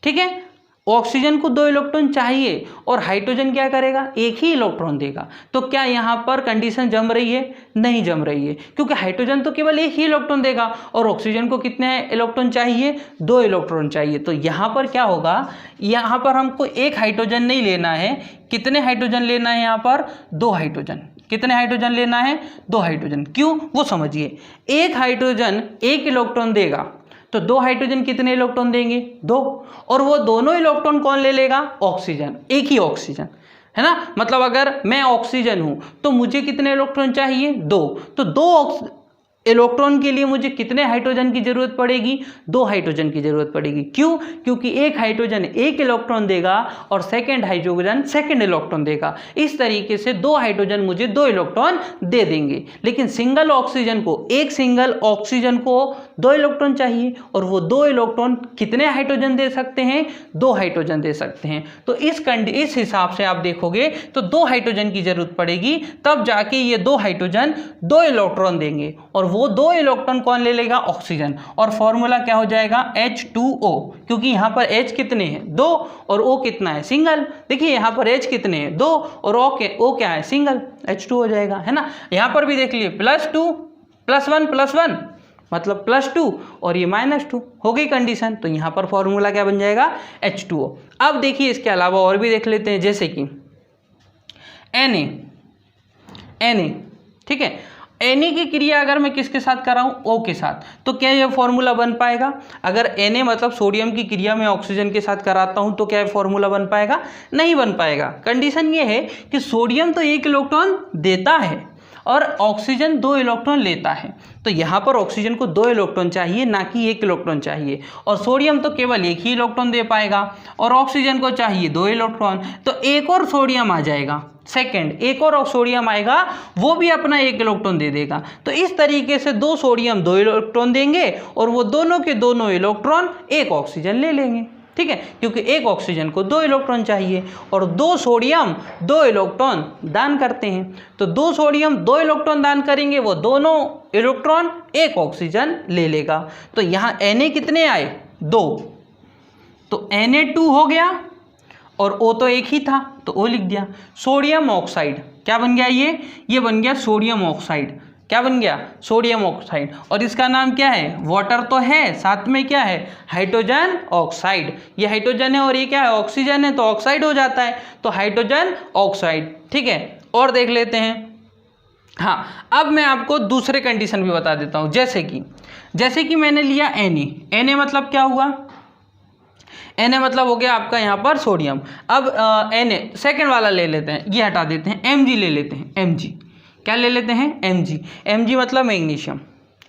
Speaker 1: ठीक है, ऑक्सीजन को 2 इलेक्ट्रॉन चाहिए और हाइड्रोजन क्या करेगा, 1 ही इलेक्ट्रॉन देगा। तो क्या यहाँ पर कंडीशन जम रही है, नहीं जम रही है, क्योंकि हाइड्रोजन तो केवल 1 ही इलेक्ट्रॉन देगा और ऑक्सीजन को कितने इलेक्ट्रॉन चाहिए, 2 इलेक्ट्रॉन चाहिए। तो यहाँ पर क्या होगा, यहाँ पर हमको 1 हाइड्रोजन नहीं लेना है, कितने हाइड्रोजन लेना है, यहाँ पर 2 हाइड्रोजन। कितने हाइड्रोजन लेना है, 2 हाइड्रोजन। क्यों वो समझिए, 1 हाइड्रोजन 1 इलेक्ट्रॉन देगा तो 2 हाइड्रोजन कितने इलेक्ट्रॉन देंगे, 2। और वो दोनों इलेक्ट्रॉन कौन ले लेगा, ऑक्सीजन, एक ही ऑक्सीजन, है ना। मतलब अगर मैं ऑक्सीजन हूं तो मुझे कितने इलेक्ट्रॉन चाहिए, 2। तो 2 इलेक्ट्रॉन के लिए मुझे कितने हाइड्रोजन की जरूरत पड़ेगी, 2 हाइड्रोजन की जरूरत पड़ेगी। क्यों, क्योंकि 1 हाइड्रोजन 1 इलेक्ट्रॉन देगा और सेकंड हाइड्रोजन सेकंड इलेक्ट्रॉन देगा। इस तरीके से 2 हाइड्रोजन मुझे 2 इलेक्ट्रॉन दे देंगे। लेकिन सिंगल ऑक्सीजन को, एक सिंगल ऑक्सीजन को 2 इलेक्ट्रॉन चाहिए और वो 2 इलेक्ट्रॉन कितने हाइड्रोजन दे सकते हैं, 2 हाइड्रोजन दे सकते हैं। तो इस हिसाब से आप देखोगे तो 2 हाइड्रोजन की जरूरत पड़ेगी, तब जाके ये 2 हाइड्रोजन 2 इलेक्ट्रॉन देंगे और वो 2 इलेक्ट्रॉन कौन ले लेगा, ऑक्सीजन। और फॉर्मूला क्या हो जाएगा, H2O, क्योंकि यहाँ पर H कितने हैं, 2 और O कितना है, सिंगल। देखिए यहाँ पर H कितने हैं, 2 और O क्या है, सिंगल, H2 हो जाएगा, है ना। यहाँ पर भी देख लिए +2 +1 मतलब +2 और ये -2 हो गई कंडीशन। तो यहाँ पर फॉर्मूला क्या बन जाएगा, H2O। अब देखिए इसके अलावा और भी देख लेते हैं, जैसे कि Na, ठीक है। Na की क्रिया अगर मैं किसके साथ कर रहा हूँ, O के साथ, तो क्या यह फॉर्मूला बन पाएगा। अगर Na मतलब सोडियम की क्रिया में ऑक्सीजन के साथ कराता हूँ तो क्या यह फॉर्मूला बन पाएगा, नहीं बन पाएगा। कंडीशन ये है कि सोडियम तो 1 इलेक्ट्रॉन देता है और ऑक्सीजन 2 इलेक्ट्रॉन लेता है। तो यहाँ पर ऑक्सीजन को 2 इलेक्ट्रॉन चाहिए, ना कि 1 इलेक्ट्रॉन चाहिए। और सोडियम तो केवल 1 ही इलेक्ट्रॉन दे पाएगा और ऑक्सीजन को चाहिए 2 इलेक्ट्रॉन। तो एक और सोडियम आ जाएगा, सेकंड एक और सोडियम आएगा, वो भी अपना 1 इलेक्ट्रॉन दे देगा। तो इस तरीके से 2 सोडियम 2 इलेक्ट्रॉन देंगे और वो दोनों के दोनों इलेक्ट्रॉन 1 ऑक्सीजन ले लेंगे, ठीक है, क्योंकि 1 ऑक्सीजन को 2 इलेक्ट्रॉन चाहिए और 2 सोडियम 2 इलेक्ट्रॉन दान करते हैं। तो 2 सोडियम 2 इलेक्ट्रॉन दान करेंगे, वो दोनों इलेक्ट्रॉन 1 ऑक्सीजन ले लेगा। तो यहाँ Na कितने आए, 2, तो Na2 हो गया और O तो 1 ही था तो O लिख दिया। सोडियम ऑक्साइड क्या बन गया, ये बन गया सोडियम ऑक्साइड। क्या बन गया, सोडियम ऑक्साइड। और इसका नाम क्या है, वाटर तो है, साथ में क्या है, हाइड्रोजन ऑक्साइड। ये हाइड्रोजन है और ये क्या है, ऑक्सीजन है, तो ऑक्साइड हो जाता है, तो हाइड्रोजन ऑक्साइड, ठीक है। और देख लेते हैं, हाँ अब मैं आपको दूसरे कंडीशन भी बता देता हूँ। जैसे कि मैंने लिया Na मतलब क्या हुआ, Na मतलब हो गया आपका यहाँ पर सोडियम। अब Na सेकेंड वाला ले लेते हैं, ये हटा देते हैं, Mg ले लेते हैं। Mg क्या ले लेते हैं, Mg मतलब मैग्नीशियम।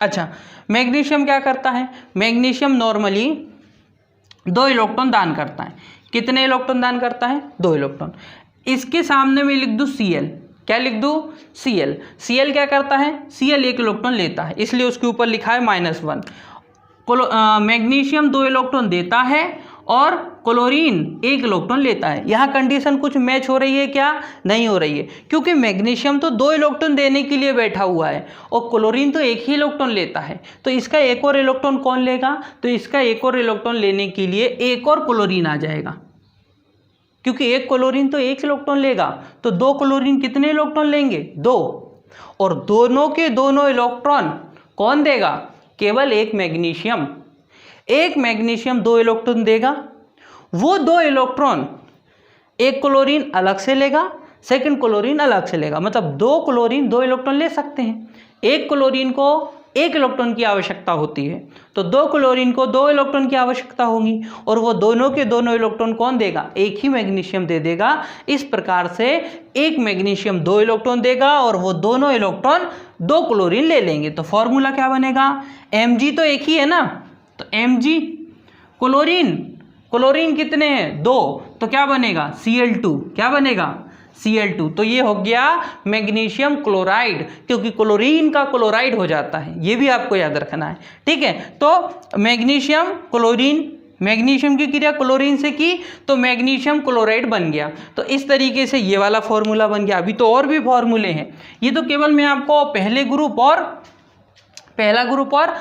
Speaker 1: अच्छा, मैग्नीशियम क्या करता है, मैग्नीशियम नॉर्मली 2 इलेक्ट्रॉन दान करता है। कितने इलेक्ट्रॉन दान करता है, 2 इलेक्ट्रॉन। इसके सामने में लिख दूँ Cl, क्या लिख दूँ, Cl क्या करता है, Cl 1 इलेक्ट्रॉन लेता है, इसलिए उसके ऊपर लिखा है -1। मैग्नीशियम 2 इलेक्ट्रॉन देता है और क्लोरीन 1 इलेक्ट्रॉन लेता है। यहाँ कंडीशन कुछ मैच हो रही है क्या, नहीं हो रही है, क्योंकि मैग्नीशियम तो 2 इलेक्ट्रॉन देने के लिए बैठा हुआ है और क्लोरीन तो 1 ही इलेक्ट्रॉन लेता है। तो इसका 1 और इलेक्ट्रॉन कौन लेगा, तो इसका 1 और इलेक्ट्रॉन लेने के लिए 1 और क्लोरीन आ जाएगा, क्योंकि 1 क्लोरीन तो 1 इलेक्ट्रॉन लेगा, तो 2 क्लोरीन कितने इलेक्ट्रॉन लेंगे, 2। और दोनों के दोनों इलेक्ट्रॉन कौन देगा, केवल 1 मैग्नीशियम। 1 मैग्नीशियम 2 इलेक्ट्रॉन देगा, वो 2 इलेक्ट्रॉन 1 क्लोरीन अलग से लेगा, सेकंड क्लोरीन अलग से लेगा, मतलब 2 क्लोरीन 2 इलेक्ट्रॉन ले सकते हैं। 1 क्लोरीन को 1 इलेक्ट्रॉन की आवश्यकता होती है, तो 2 क्लोरीन को 2 इलेक्ट्रॉन की आवश्यकता होगी, और वो दोनों के दोनों इलेक्ट्रॉन कौन देगा, 1 ही मैग्नीशियम दे देगा। इस प्रकार से 1 मैग्नीशियम 2 इलेक्ट्रॉन देगा और वो दोनों इलेक्ट्रॉन 2 क्लोरीन ले लेंगे। तो फॉर्मूला क्या बनेगा, Mg तो 1 ही है ना, तो Mg क्लोरीन कितने हैं, 2, तो क्या बनेगा, Cl2, क्या बनेगा, Cl2, तो ये हो गया मैग्नीशियम क्लोराइड, क्योंकि क्लोरीन का क्लोराइड हो जाता है, ये भी आपको याद रखना है। ठीक है, तो मैग्नीशियम क्लोरीन, मैग्नीशियम की क्रिया क्लोरीन से की तो मैग्नीशियम क्लोराइड बन गया। तो इस तरीके से ये वाला फॉर्मूला बन गया। अभी तो और भी फॉर्मूले हैं, ये तो केवल मैं आपको पहला ग्रुप और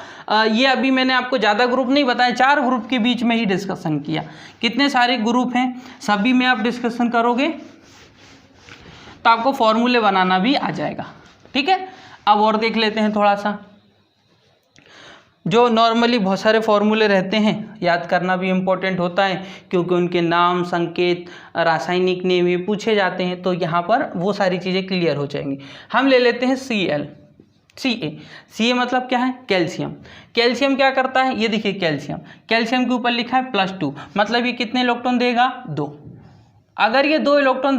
Speaker 1: ये अभी मैंने आपको ज़्यादा ग्रुप नहीं बताया, 4 ग्रुप के बीच में ही डिस्कशन किया। कितने सारे ग्रुप हैं सभी में आप डिस्कशन करोगे तो आपको फॉर्मूले बनाना भी आ जाएगा। ठीक है, अब और देख लेते हैं थोड़ा सा। जो नॉर्मली बहुत सारे फॉर्मूले रहते हैं, याद करना भी इम्पोर्टेंट होता है, क्योंकि उनके नाम, संकेत, रासायनिक नेम ये पूछे जाते हैं, तो यहाँ पर वो सारी चीज़ें क्लियर हो जाएंगी। हम ले लेते हैं Ca मतलब क्या है? कैल्शियम। कैल्शियम क्या करता है? ये देखिए कैल्शियम के ऊपर लिखा है +2, मतलब ये कितने इलेक्ट्रॉन देगा? 2। अगर ये 2 इलेक्ट्रॉन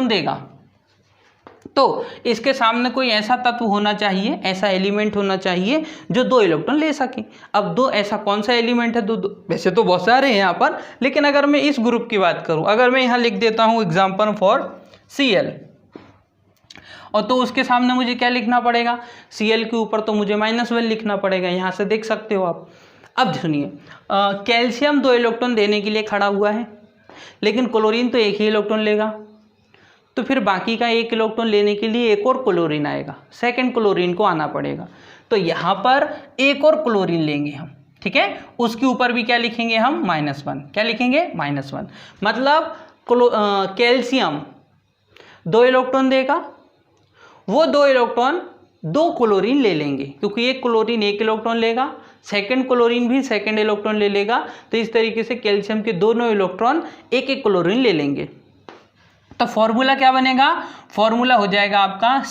Speaker 1: देगा, तो इसके सामने कोई ऐसा तत्व होना चाहिए, ऐसा एलिमेंट होना चाहिए जो 2 इलेक्ट्रॉन ले सके। अब 2 ऐसा कौन सा एलिमेंट है? 2 वैसे तो बहुत सारे हैं यहाँ पर, लेकिन अगर मैं इस ग्रुप की बात करूँ, अगर मैं यहाँ लिख देता हूँ एग्जाम्पल फॉर Cl, और तो उसके सामने मुझे क्या लिखना पड़ेगा? Cl के ऊपर तो मुझे -1 लिखना पड़ेगा, यहाँ से देख सकते हो आप। अब सुनिए, कैल्शियम 2 इलेक्ट्रॉन देने के लिए खड़ा हुआ है, लेकिन क्लोरीन तो 1 ही इलेक्ट्रॉन लेगा, तो फिर बाकी का 1 इलेक्ट्रॉन लेने के लिए एक और क्लोरीन आएगा, सेकंड क्लोरीन को आना पड़ेगा। तो यहाँ पर एक और क्लोरीन लेंगे हम। ठीक है, उसके ऊपर भी क्या लिखेंगे हम? -1। क्या लिखेंगे? -1। मतलब कैल्शियम 2 इलेक्ट्रॉन देगा, वो 2 इलेक्ट्रॉन 2 क्लोरीन ले लेंगे, क्योंकि एक क्लोरीन 1 इलेक्ट्रॉन लेगा, सेकंड क्लोरीन भी सेकंड इलेक्ट्रॉन ले लेगा। तो इस तरीके से कैल्शियम के दोनों इलेक्ट्रॉन 1-1 क्लोरीन ले लेंगे। तो फॉर्मूला क्या बनेगा? फॉर्मूला हो जाएगा आपका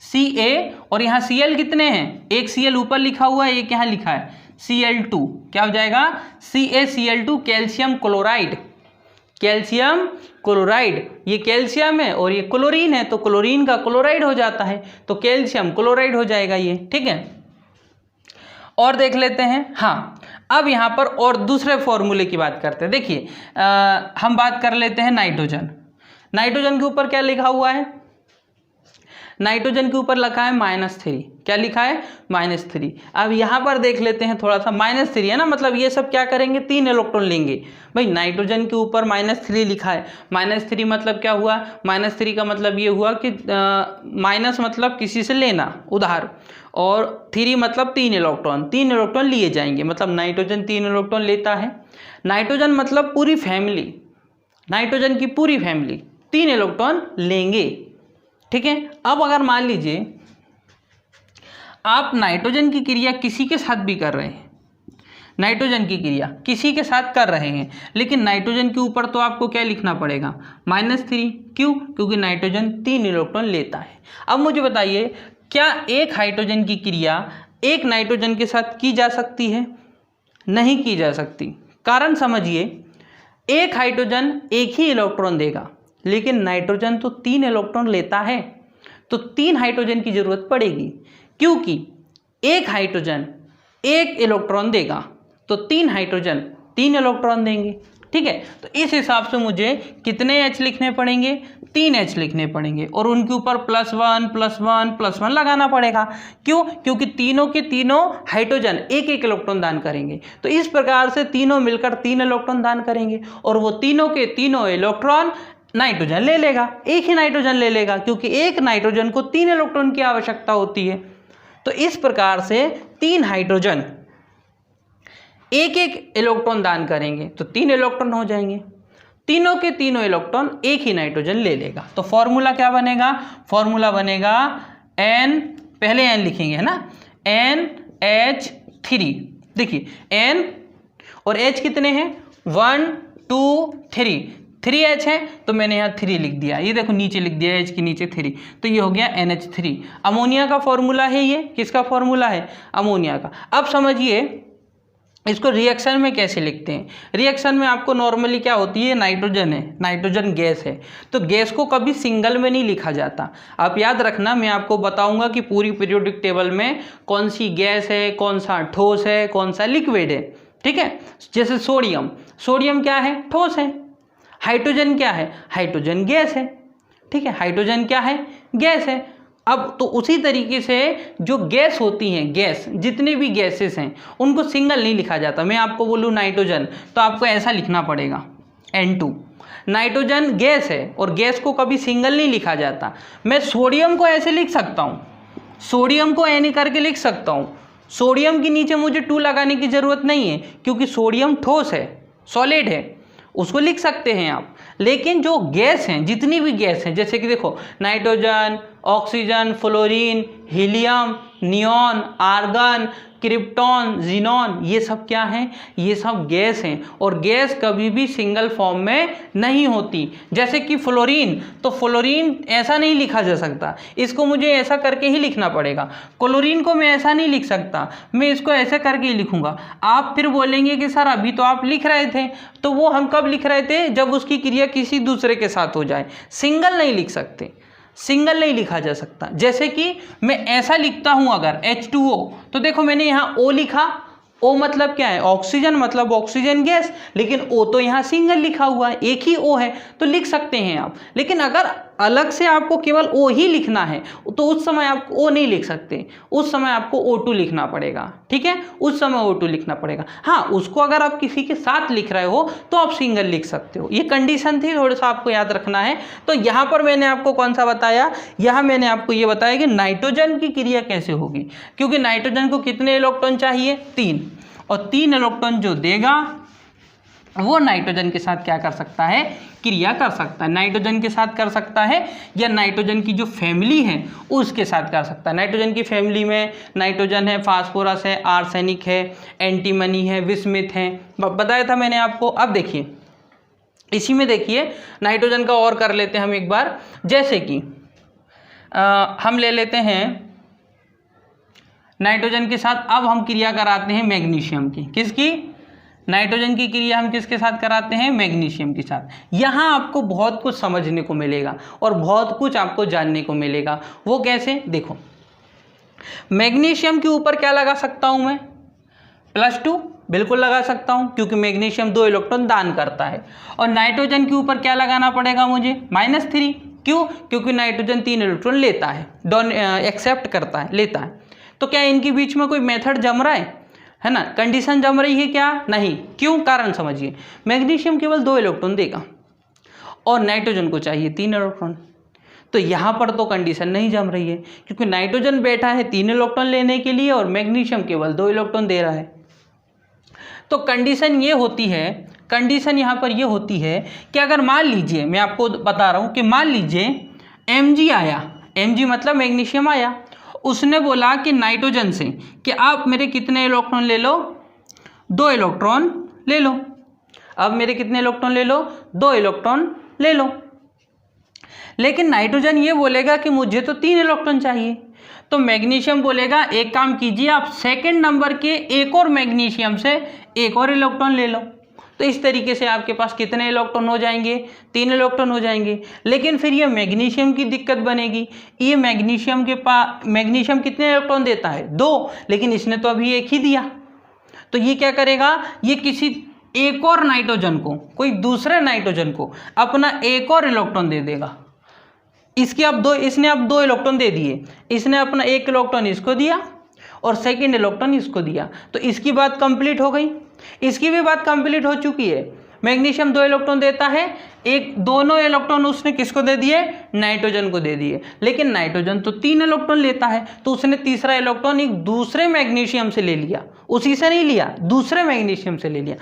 Speaker 1: Ca, और यहाँ Cl कितने हैं? एक Cl ऊपर लिखा हुआ है, एक यहाँ लिखा है Cl2। क्या हो जाएगा? CaCl2, calcium chloride. ये कैल्शियम है और ये क्लोरीन है, तो क्लोरीन का क्लोराइड हो जाता है, तो कैल्शियम क्लोराइड हो जाएगा ये। ठीक है, और देख लेते हैं। हाँ, अब यहाँ पर और दूसरे फॉर्मूले की बात करते हैं। देखिए, हम बात कर लेते हैं नाइट्रोजन के ऊपर क्या लिखा हुआ है? नाइट्रोजन के ऊपर लिखा है -3। क्या लिखा है? -3। अब यहाँ पर देख लेते हैं थोड़ा सा, -3 है ना, मतलब ये सब क्या करेंगे? 3 इलेक्ट्रॉन लेंगे। भाई नाइट्रोजन के ऊपर -3 लिखा है, -3 मतलब क्या हुआ? -3 का मतलब ये हुआ कि माइनस मतलब किसी से लेना उधार, और 3 मतलब 3 इलेक्ट्रॉन लिए जाएंगे, मतलब नाइट्रोजन 3 इलेक्ट्रॉन लेता है। नाइट्रोजन मतलब पूरी फैमिली, नाइट्रोजन की पूरी फैमिली 3 इलेक्ट्रॉन लेंगे। ठीक है, अब अगर मान लीजिए आप नाइट्रोजन की क्रिया किसी के साथ भी कर रहे हैं, लेकिन नाइट्रोजन के ऊपर तो आपको क्या लिखना पड़ेगा? -3। क्यों? क्योंकि नाइट्रोजन 3 इलेक्ट्रॉन लेता है। अब मुझे बताइए, क्या एक हाइड्रोजन की क्रिया एक नाइट्रोजन के साथ की जा सकती है? नहीं की जा सकती। कारण समझिए, एक हाइड्रोजन 1 ही इलेक्ट्रॉन देगा, लेकिन नाइट्रोजन तो 3 इलेक्ट्रॉन लेता है, तो 3 हाइड्रोजन की जरूरत पड़ेगी, क्योंकि एक हाइड्रोजन 1 इलेक्ट्रॉन देगा, तो 3 हाइड्रोजन 3 इलेक्ट्रॉन देंगे। ठीक है, तो इस हिसाब से मुझे कितने H लिखने पड़ेंगे? 3 H लिखने पड़ेंगे, और उनके ऊपर +1 लगाना पड़ेगा। क्यों? क्योंकि तीनों के तीनों हाइड्रोजन 1-1 इलेक्ट्रॉन दान करेंगे, तो इस प्रकार से तीनों मिलकर 3 इलेक्ट्रॉन दान करेंगे, और वो तीनों के तीनों इलेक्ट्रॉन नाइट्रोजन ले लेगा, एक ही नाइट्रोजन ले लेगा, क्योंकि एक नाइट्रोजन को 3 इलेक्ट्रॉन की आवश्यकता होती है। तो इस प्रकार से 3 हाइड्रोजन 1-1 इलेक्ट्रॉन दान करेंगे, तो 3 इलेक्ट्रॉन हो जाएंगे। तीनों के तीनों इलेक्ट्रॉन एक ही नाइट्रोजन ले लेगा। तो फॉर्मूला क्या बनेगा? फॉर्मूला बनेगा N, पहले N लिखेंगे, है ना, NH3। देखिए N और H कितने हैं? 1 2 3 H है, तो मैंने यहाँ 3 लिख दिया। ये देखो नीचे लिख दिया H के नीचे 3, तो ये हो गया NH3। अमोनिया का फॉर्मूला है ये। किसका फॉर्मूला है? अमोनिया का। अब समझिए इसको रिएक्शन में कैसे लिखते हैं। रिएक्शन में आपको नॉर्मली क्या होती है, नाइट्रोजन है, नाइट्रोजन गैस है, तो गैस को कभी सिंगल में नहीं लिखा जाता। आप याद रखना, मैं आपको बताऊंगा कि पूरी पीरियोडिक टेबल में कौन सी गैस है, कौन सा ठोस है, कौन सा लिक्विड है। ठीक है। जैसे सोडियम, सोडियम क्या है? ठोस है। हाइड्रोजन क्या है? हाइड्रोजन गैस है। ठीक है, हाइड्रोजन क्या है? गैस है। अब तो उसी तरीके से जो गैस होती हैं, गैस, जितने भी गैसेस हैं उनको सिंगल नहीं लिखा जाता। मैं आपको बोलूँ नाइट्रोजन, तो आपको ऐसा लिखना पड़ेगा N2। नाइट्रोजन गैस है और गैस को कभी सिंगल नहीं लिखा जाता। मैं सोडियम को ऐसे लिख सकता हूँ, सोडियम को N करके लिख सकता हूँ। सोडियम के नीचे मुझे 2 लगाने की ज़रूरत नहीं है, क्योंकि सोडियम ठोस है, सॉलिड है, उसको लिख सकते हैं आप। लेकिन जो गैस हैं, जितनी भी गैस हैं, जैसे कि देखो nitrogen, oxygen, fluorine, helium, neon, argon, krypton, xenon, ये सब क्या हैं? ये सब गैस हैं और गैस कभी भी सिंगल फॉर्म में नहीं होती। जैसे कि फ्लोरीन, तो फ्लोरीन ऐसा नहीं लिखा जा सकता, इसको मुझे ऐसा करके ही लिखना पड़ेगा। क्लोरीन को मैं ऐसा नहीं लिख सकता, मैं इसको ऐसे करके ही लिखूंगा। आप फिर बोलेंगे कि सर अभी तो आप लिख रहे थे, तो वो हम कब लिख रहे थे? जब उसकी क्रिया किसी दूसरे के साथ हो जाए। सिंगल नहीं लिख सकते, सिंगल नहीं लिखा जा सकता। जैसे कि मैं ऐसा लिखता हूं अगर H2O, तो देखो मैंने यहाँ O लिखा, O मतलब क्या है? ऑक्सीजन, मतलब ऑक्सीजन गैस, लेकिन O तो यहाँ सिंगल लिखा हुआ है, एक ही O है, तो लिख सकते हैं आप। लेकिन अगर अलग से आपको केवल O ही लिखना है तो उस समय आप O नहीं लिख सकते, उस समय आपको O2 लिखना पड़ेगा। ठीक है, उस समय O2 लिखना पड़ेगा। हाँ, उसको अगर आप किसी के साथ लिख रहे हो तो आप सिंगल लिख सकते हो। ये कंडीशन थी, थोड़ा सा आपको याद रखना है। तो यहाँ पर मैंने आपको कौन सा बताया? यहाँ मैंने आपको ये बताया कि नाइट्रोजन की क्रिया कैसे होगी, क्योंकि नाइट्रोजन को कितने इलेक्ट्रॉन चाहिए? 3, और 3 इलेक्ट्रॉन जो देगा वो नाइट्रोजन के साथ क्या कर सकता है? क्रिया कर सकता है। नाइट्रोजन के साथ कर सकता है या नाइट्रोजन की जो फैमिली है उसके साथ कर सकता है। नाइट्रोजन की फैमिली में नाइट्रोजन है, फास्फोरस है, आर्सेनिक है, एंटीमनी है, विस्मिथ है, बताया था मैंने आपको। अब देखिए इसी में देखिए नाइट्रोजन का और कर लेते हैं हम एक बार। जैसे कि हम ले लेते हैं नाइट्रोजन के साथ, अब हम क्रिया कराते हैं मैग्नीशियम की। किसकी? नाइट्रोजन की क्रिया हम किसके साथ कराते हैं? मैग्नीशियम के साथ। यहाँ आपको बहुत कुछ समझने को मिलेगा और बहुत कुछ आपको जानने को मिलेगा। वो कैसे? देखो, मैग्नीशियम के ऊपर क्या लगा सकता हूँ मैं? +2 बिल्कुल लगा सकता हूँ, क्योंकि मैग्नीशियम 2 इलेक्ट्रॉन दान करता है। और नाइट्रोजन के ऊपर क्या लगाना पड़ेगा मुझे? -3। क्यों? क्योंकि नाइट्रोजन 3 इलेक्ट्रॉन लेता है, एक्सेप्ट करता है, लेता है। तो क्या इनके बीच में कोई मेथड जम रहा है ना? कंडीशन जम रही है क्या? नहीं। क्यों? कारण समझिए। मैग्नीशियम केवल 2 इलेक्ट्रॉन देगा और नाइट्रोजन को चाहिए 3 इलेक्ट्रॉन, तो यहाँ पर तो कंडीशन नहीं जम रही है, क्योंकि नाइट्रोजन बैठा है 3 इलेक्ट्रॉन लेने के लिए और मैग्नीशियम केवल 2 इलेक्ट्रॉन दे रहा है। तो कंडीशन ये होती है, कंडीशन यहाँ पर ये होती है कि अगर मान लीजिए, मैं आपको बता रहा हूँ कि मान लीजिए Mg आया, Mg मतलब मैग्नीशियम आया, उसने बोला कि नाइट्रोजन से कि आप मेरे कितने इलेक्ट्रॉन ले लो? 2 इलेक्ट्रॉन ले लो। अब मेरे कितने इलेक्ट्रॉन ले लो? 2 इलेक्ट्रॉन ले लो। लेकिन नाइट्रोजन ये बोलेगा कि मुझे तो 3 इलेक्ट्रॉन चाहिए। तो मैग्नीशियम बोलेगा एक काम कीजिए, आप सेकंड नंबर के एक और मैग्नीशियम से एक और इलेक्ट्रॉन ले लो। तो इस तरीके से आपके पास कितने इलेक्ट्रॉन हो जाएंगे? 3 इलेक्ट्रॉन हो जाएंगे। लेकिन फिर ये मैग्नीशियम की दिक्कत बनेगी। ये मैग्नीशियम के पास, मैग्नीशियम कितने इलेक्ट्रॉन देता है? 2, लेकिन इसने तो अभी एक ही दिया। तो ये क्या करेगा? ये किसी एक और नाइट्रोजन को, कोई दूसरे नाइट्रोजन को अपना एक और इलेक्ट्रॉन दे देगा। इसके अब 2, इसने अब 2 इलेक्ट्रॉन दे दिए, इसने अपना 1 इलेक्ट्रॉन इसको दिया और सेकंड इलेक्ट्रॉन इसको दिया। तो इसकी बात कंप्लीट हो गई, इसकी भी बात कंप्लीट हो चुकी है। मैग्नीशियम 2 इलेक्ट्रॉन देता है, दोनों इलेक्ट्रॉन उसने किसको दे दिए? नाइट्रोजन को दे दिए। लेकिन नाइट्रोजन तो 3 इलेक्ट्रॉन लेता है, तो उसने तीसरा इलेक्ट्रॉन एक दूसरे मैग्नीशियम से ले लिया, उसी से नहीं लिया, दूसरे मैग्नीशियम से ले लिया।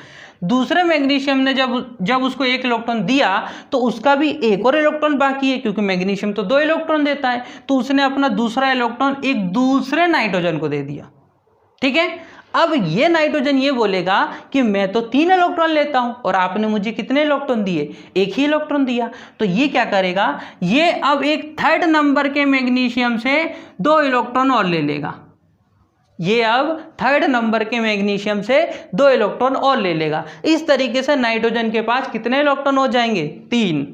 Speaker 1: दूसरे मैग्नीशियम ने जब उसको 1 इलेक्ट्रॉन दिया तो उसका भी एक और इलेक्ट्रॉन बाकी है, क्योंकि मैग्नीशियम तो 2 इलेक्ट्रॉन देता है, तो उसने अपना दूसरा इलेक्ट्रॉन एक दूसरे नाइट्रोजन को दे दिया। ठीक है, अब ये नाइट्रोजन ये बोलेगा कि मैं तो 3 इलेक्ट्रॉन लेता हूं और आपने मुझे कितने इलेक्ट्रॉन दिए? एक ही इलेक्ट्रॉन दिया। तो ये क्या करेगा? ये अब एक थर्ड नंबर के मैग्नीशियम से 2 इलेक्ट्रॉन और ले लेगा। ये अब थर्ड नंबर के मैग्नीशियम से 2 इलेक्ट्रॉन और ले लेगा। इस तरीके से नाइट्रोजन के पास कितने इलेक्ट्रॉन हो जाएंगे? 3,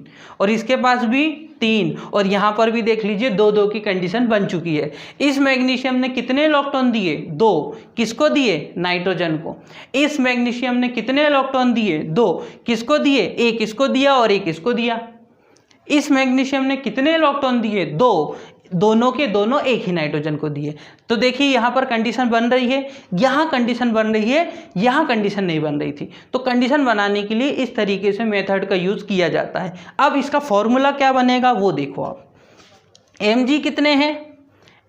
Speaker 1: और इसके पास भी 3, और यहाँ पर भी देख लीजिए 2-2 की कंडीशन बन चुकी है। इस मैग्नीशियम ने कितने इलेक्ट्रॉन दिए? 2। किसको दिए? नाइट्रोजन को। इस मैग्नीशियम ने कितने इलेक्ट्रॉन दिए? 2। किसको दिए? एक इसको दिया और एक इसको दिया। इस मैग्नीशियम ने कितने इलेक्ट्रॉन दिए? 2। दोनों के दोनों एक ही नाइट्रोजन को दिए। तो देखिए यहाँ पर कंडीशन बन रही है, यहाँ कंडीशन बन रही है, यहाँ कंडीशन नहीं बन रही थी। तो कंडीशन बनाने के लिए इस तरीके से मेथड का यूज किया जाता है। अब इसका फॉर्मूला क्या बनेगा वो देखो आप। mg कितने हैं?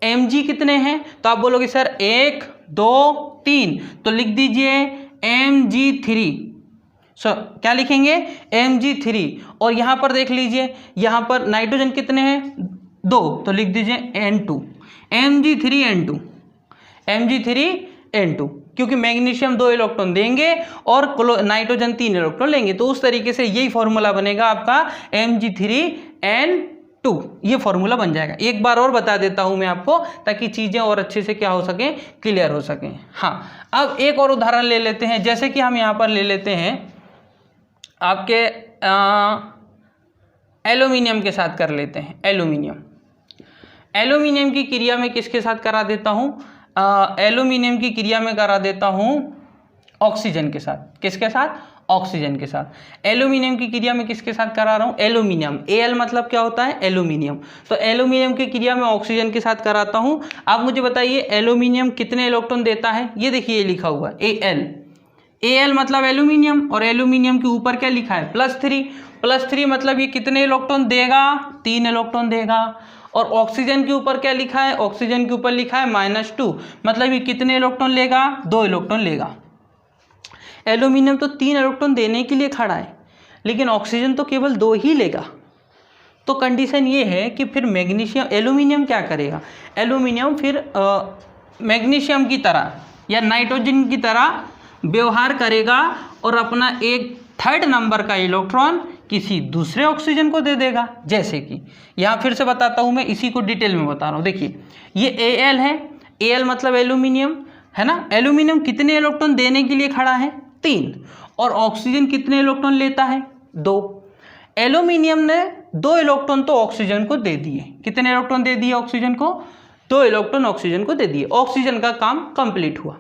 Speaker 1: mg कितने हैं? तो आप बोलोगे सर 1 2 3, तो लिख दीजिए mg3। क्या लिखेंगे? mg3। और यहाँ पर देख लीजिए, यहाँ पर नाइट्रोजन कितने हैं? 2, तो लिख दीजिए N2, mg3n2, mg3n2, क्योंकि मैग्नीशियम 2 इलेक्ट्रॉन देंगे और नाइट्रोजन 3 इलेक्ट्रॉन लेंगे। तो उस तरीके से यही फॉर्मूला बनेगा आपका mg3n2, ये फॉर्मूला बन जाएगा। एक बार और बता देता हूं मैं आपको, ताकि चीज़ें और अच्छे से क्या हो सके, क्लियर हो सके। हाँ, अब एक और उदाहरण ले लेते हैं। जैसे कि हम यहाँ पर ले लेते हैं आपके एल्यूमिनियम के साथ कर लेते हैं। एल्यूमिनियम की क्रिया में किसके साथ करा देता हूँ? एल्यूमिनियम की क्रिया में करा देता हूँ ऑक्सीजन के साथ। किसके साथ? ऑक्सीजन के साथ। एल्यूमिनियम की क्रिया में किसके साथ करा रहा हूँ? एल्यूमिनियम। Al मतलब क्या होता है? एल्यूमिनियम। तो एल्यूमिनियम की क्रिया में ऑक्सीजन के साथ कराता हूँ। आप मुझे बताइए एल्यूमिनियम कितने इलेक्ट्रॉन देता है? ये देखिए लिखा हुआ Al मतलब एल्यूमिनियम, और एल्यूमिनियम के ऊपर क्या लिखा है? +3 मतलब ये कितने इलेक्ट्रॉन देगा? 3 इलेक्ट्रॉन देगा। और ऑक्सीजन के ऊपर क्या लिखा है? ऑक्सीजन के ऊपर लिखा है -2, मतलब ये कितने इलेक्ट्रॉन लेगा? 2 इलेक्ट्रॉन लेगा। एल्यूमिनियम तो 3 इलेक्ट्रॉन देने के लिए खड़ा है, लेकिन ऑक्सीजन तो केवल 2 ही लेगा। तो कंडीशन ये है कि फिर एल्यूमिनियम क्या करेगा? एल्यूमिनियम फिर मैग्नीशियम की तरह या नाइट्रोजन की तरह व्यवहार करेगा और अपना एक 3rd नंबर का इलेक्ट्रॉन किसी दूसरे ऑक्सीजन को दे देगा। जैसे कि यहाँ फिर से बताता हूँ, मैं इसी को डिटेल में बता रहा हूँ। देखिए ये Al है, Al मतलब एल्यूमिनियम है ना। एल्यूमिनियम कितने इलेक्ट्रॉन देने के लिए खड़ा है? 3। और ऑक्सीजन कितने इलेक्ट्रॉन लेता है? 2। एल्यूमिनियम ने 2 इलेक्ट्रॉन तो ऑक्सीजन को दे दिए। कितने इलेक्ट्रॉन दे दिए ऑक्सीजन को? 2 इलेक्ट्रॉन ऑक्सीजन को दे दिए। ऑक्सीजन का काम कंप्लीट हुआ।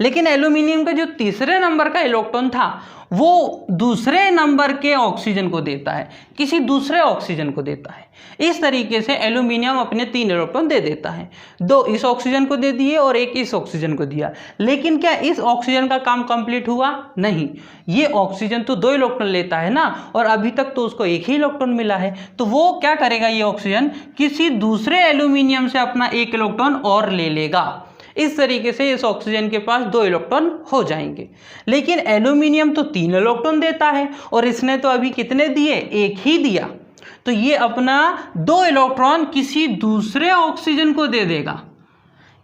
Speaker 1: लेकिन एल्यूमिनियम का जो 3रे नंबर का इलेक्ट्रॉन था वो दूसरे नंबर के ऑक्सीजन को देता है, किसी दूसरे ऑक्सीजन को देता है। इस तरीके से एल्यूमिनियम अपने 3 इलेक्ट्रॉन दे देता है। 2 इस ऑक्सीजन को दे दिए और 1 इस ऑक्सीजन को दिया। लेकिन क्या इस ऑक्सीजन का काम कंप्लीट हुआ? नहीं। ये ऑक्सीजन तो 2 इलेक्ट्रॉन लेता है ना, और अभी तक तो उसको 1 ही इलेक्ट्रॉन मिला है। तो वो क्या करेगा? ये ऑक्सीजन किसी दूसरे एल्यूमिनियम से अपना 1 इलेक्ट्रॉन और ले लेगा। इस तरीके से इस ऑक्सीजन के पास 2 इलेक्ट्रॉन हो जाएंगे। लेकिन एल्यूमिनियम तो 3 इलेक्ट्रॉन देता है और इसने तो अभी कितने दिए? 1 ही दिया। तो ये अपना 2 इलेक्ट्रॉन किसी दूसरे ऑक्सीजन को दे देगा।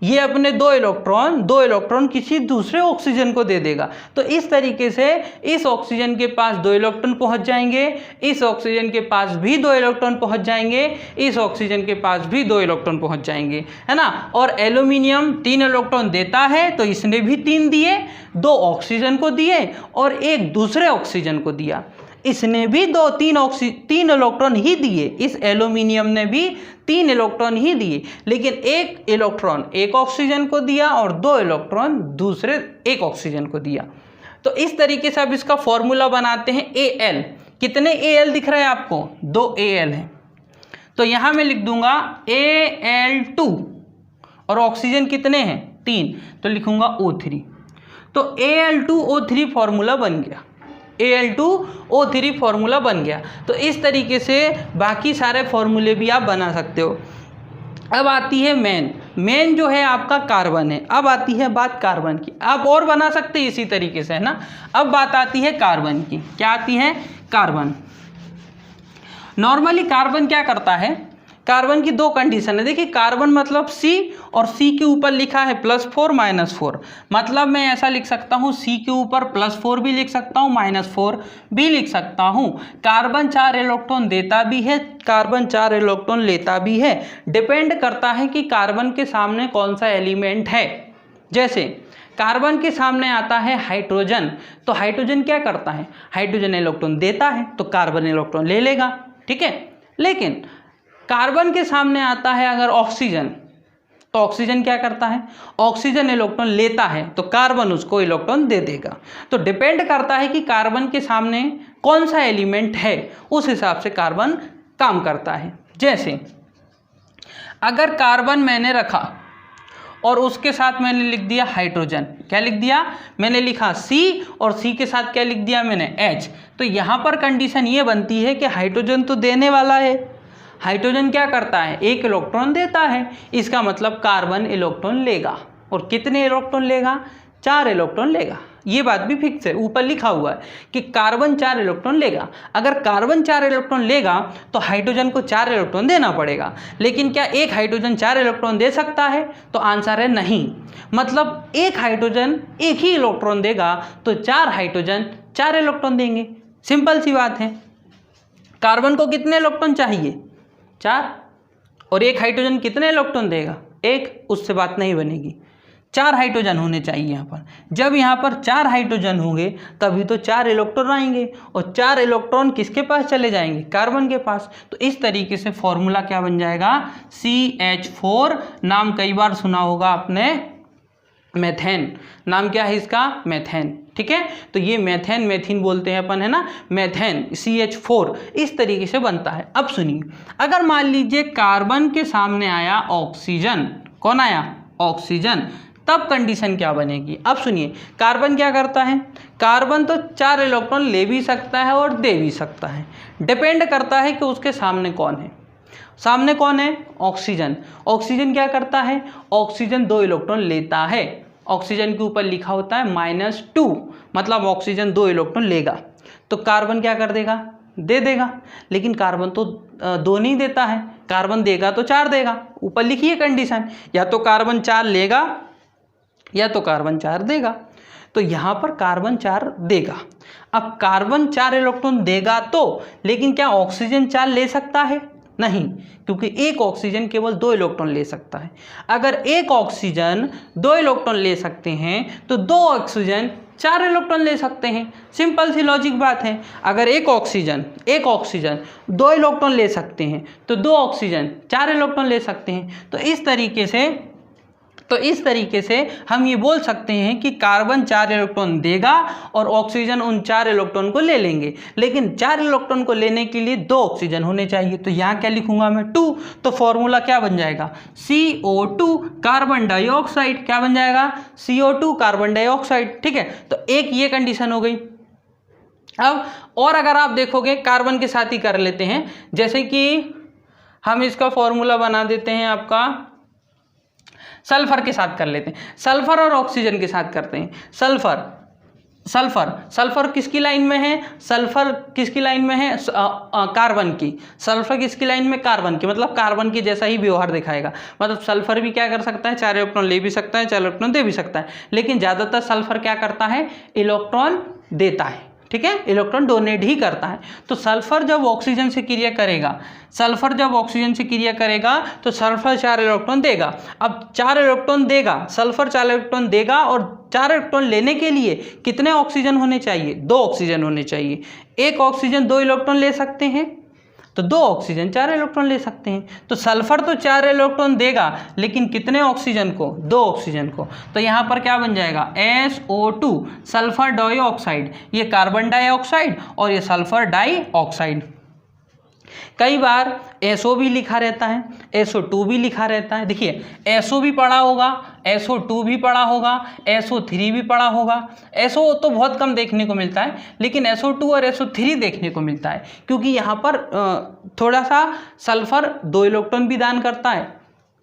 Speaker 1: ये अपने 2 इलेक्ट्रॉन किसी दूसरे ऑक्सीजन को दे देगा। तो इस तरीके से इस ऑक्सीजन के पास 2 इलेक्ट्रॉन पहुंच जाएंगे, इस ऑक्सीजन के पास भी 2 इलेक्ट्रॉन पहुंच जाएंगे, इस ऑक्सीजन के पास भी 2 इलेक्ट्रॉन पहुंच जाएंगे, है ना। और एल्यूमिनियम 3 इलेक्ट्रॉन देता है, तो इसने भी 3 दिए, 2 ऑक्सीजन को दिए और 1 दूसरे ऑक्सीजन को दिया। इसने भी 3 इलेक्ट्रॉन ही दिए। इस एल्यूमिनियम ने भी 3 इलेक्ट्रॉन ही दिए, लेकिन 1 इलेक्ट्रॉन 1 ऑक्सीजन को दिया और 2 इलेक्ट्रॉन दूसरे 1 ऑक्सीजन को दिया। तो इस तरीके से अब इसका फॉर्मूला बनाते हैं। Al कितने Al दिख रहा है आपको? 2 Al है। तो यहां मैं लिख दूंगा Al2 और ऑक्सीजन कितने हैं? 3, तो लिखूंगा O3। तो Al2O3 फॉर्मूला बन गया। Al2O3 फॉर्मूला बन गया। तो इस तरीके से बाकी सारे फॉर्मूले भी आप बना सकते हो। अब आती है मेन जो है आपका कार्बन है। अब आती है बात कार्बन की। आप और बना सकते हैं इसी तरीके से, है ना। अब बात आती है कार्बन की। क्या आती है? कार्बन। नॉर्मली कार्बन क्या करता है? कार्बन की 2 कंडीशन है। देखिए कार्बन मतलब C, और C के ऊपर लिखा है +4 -4। मतलब मैं ऐसा लिख सकता हूँ, C के ऊपर +4 भी लिख सकता हूँ, -4 भी लिख सकता हूँ। कार्बन 4 इलेक्ट्रॉन देता भी है, कार्बन 4 इलेक्ट्रॉन लेता भी है। डिपेंड करता है कि कार्बन के सामने कौन सा एलिमेंट है। जैसे कार्बन के सामने आता है हाइड्रोजन, तो हाइड्रोजन क्या करता है? हाइड्रोजन इलेक्ट्रॉन देता है, तो कार्बन इलेक्ट्रॉन ले लेगा। ठीक है। लेकिन कार्बन के सामने आता है अगर ऑक्सीजन, तो ऑक्सीजन क्या करता है, ऑक्सीजन इलेक्ट्रॉन लेता है तो कार्बन उसको इलेक्ट्रॉन दे देगा। तो डिपेंड करता है कि कार्बन के सामने कौन सा एलिमेंट है, उस हिसाब से कार्बन काम करता है। जैसे अगर कार्बन मैंने रखा और उसके साथ मैंने लिख दिया हाइड्रोजन, क्या लिख दिया, मैंने लिखा C और C के साथ क्या लिख दिया मैंने H, तो यहाँ पर कंडीशन ये बनती है कि हाइड्रोजन तो देने वाला है, हाइड्रोजन क्या करता है, एक इलेक्ट्रॉन देता है, इसका मतलब कार्बन इलेक्ट्रॉन लेगा। और कितने इलेक्ट्रॉन लेगा, 4 इलेक्ट्रॉन लेगा। ये बात भी फिक्स है, ऊपर लिखा हुआ है कि कार्बन 4 इलेक्ट्रॉन लेगा। अगर कार्बन 4 इलेक्ट्रॉन लेगा तो हाइड्रोजन को 4 इलेक्ट्रॉन देना पड़ेगा। लेकिन क्या एक हाइड्रोजन 4 इलेक्ट्रॉन दे सकता है, तो आंसर है नहीं। मतलब एक हाइड्रोजन एक ही इलेक्ट्रॉन देगा तो 4 हाइड्रोजन 4 इलेक्ट्रॉन देंगे। सिंपल सी बात है। कार्बन को कितने इलेक्ट्रॉन चाहिए, 4, और एक हाइड्रोजन कितने इलेक्ट्रॉन देगा, 1, उससे बात नहीं बनेगी। 4 हाइड्रोजन होने चाहिए यहाँ पर। जब यहाँ पर 4 हाइड्रोजन होंगे तभी तो 4 इलेक्ट्रॉन आएंगे, और 4 इलेक्ट्रॉन किसके पास चले जाएंगे, कार्बन के पास। तो इस तरीके से फॉर्मूला क्या बन जाएगा, CH4। नाम कई बार सुना होगा आपने, मेथेन। नाम क्या है इसका, मेथेन। ठीक है, तो ये मेथेन, मेथिन बोलते हैं अपन, है ना, मेथेन, CH4 इस तरीके से बनता है। अब सुनिए, अगर मान लीजिए कार्बन के सामने आया ऑक्सीजन, कौन आया, ऑक्सीजन, तब कंडीशन क्या बनेगी। अब सुनिए, कार्बन क्या करता है, कार्बन तो 4 इलेक्ट्रॉन ले भी सकता है और दे भी सकता है, डिपेंड करता है कि उसके सामने कौन है। सामने कौन है, ऑक्सीजन। ऑक्सीजन क्या करता है, ऑक्सीजन 2 इलेक्ट्रॉन लेता है। ऑक्सीजन के ऊपर लिखा होता है -2, मतलब ऑक्सीजन 2 इलेक्ट्रॉन लेगा। तो कार्बन क्या कर देगा, दे देगा। लेकिन कार्बन तो 2 नहीं देता है, कार्बन देगा तो 4 देगा। ऊपर लिखिए कंडीशन, या तो कार्बन 4 लेगा या तो कार्बन 4 देगा। तो यहाँ पर कार्बन 4 देगा। अब कार्बन 4 इलेक्ट्रॉन देगा तो, लेकिन क्या ऑक्सीजन 4 ले सकता है, नहीं, क्योंकि एक ऑक्सीजन केवल 2 इलेक्ट्रॉन ले सकता है। अगर एक ऑक्सीजन 2 इलेक्ट्रॉन ले सकते हैं तो 2 ऑक्सीजन 4 इलेक्ट्रॉन ले सकते हैं। सिंपल सी लॉजिक बात है। अगर एक ऑक्सीजन 2 इलेक्ट्रॉन ले सकते हैं तो 2 ऑक्सीजन 4 इलेक्ट्रॉन ले सकते हैं। तो इस तरीके से हम ये बोल सकते हैं कि कार्बन 4 इलेक्ट्रॉन देगा और ऑक्सीजन उन 4 इलेक्ट्रॉन को ले लेंगे। लेकिन 4 इलेक्ट्रॉन को लेने के लिए 2 ऑक्सीजन होने चाहिए। तो यहाँ क्या लिखूंगा मैं, 2। तो फॉर्मूला क्या बन जाएगा, CO2 कार्बन डाइऑक्साइड। क्या बन जाएगा, CO2 कार्बन डाइऑक्साइड। ठीक है, तो एक ये कंडीशन हो गई। अब और अगर आप देखोगे कार्बन के साथ ही कर लेते हैं, जैसे कि हम इसका फॉर्मूला बना देते हैं, आपका सल्फर के साथ कर लेते हैं। सल्फर और ऑक्सीजन के साथ करते हैं। सल्फर किसकी लाइन में है, सल्फर किसकी लाइन में है, कार्बन की। सल्फर किसकी लाइन में, कार्बन की, मतलब कार्बन की जैसा ही व्यवहार दिखाएगा। मतलब सल्फर भी क्या कर सकता है, 4 इलेक्ट्रॉन ले भी सकता है, 4 इलेक्ट्रॉन दे भी सकता है। लेकिन ज़्यादातर सल्फर क्या करता है, इलेक्ट्रॉन देता है। ठीक है, इलेक्ट्रॉन डोनेट ही करता है। तो सल्फर जब ऑक्सीजन से क्रिया करेगा, तो सल्फर 4 इलेक्ट्रॉन देगा। अब 4 इलेक्ट्रॉन देगा, सल्फर 4 इलेक्ट्रॉन देगा, और 4 इलेक्ट्रॉन लेने के लिए कितने ऑक्सीजन होने चाहिए, 2 ऑक्सीजन होने चाहिए। एक ऑक्सीजन 2 इलेक्ट्रॉन ले सकते हैं, तो 2 ऑक्सीजन 4 इलेक्ट्रॉन ले सकते हैं। तो सल्फर तो 4 इलेक्ट्रॉन देगा, लेकिन कितने ऑक्सीजन को, 2 ऑक्सीजन को। तो यहाँ पर क्या बन जाएगा, SO2 सल्फर डाइऑक्साइड। ये कार्बन डाइऑक्साइड और ये सल्फर डाइऑक्साइड। कई बार SO भी लिखा रहता है, SO2 भी लिखा रहता है। देखिए, SO भी पढ़ा होगा, SO2 भी पढ़ा होगा, SO3 भी पढ़ा होगा। SO तो बहुत कम देखने को मिलता है, लेकिन SO2 और SO3 देखने को मिलता है, क्योंकि यहाँ पर थोड़ा सा सल्फर 2 इलेक्ट्रॉन भी दान करता है,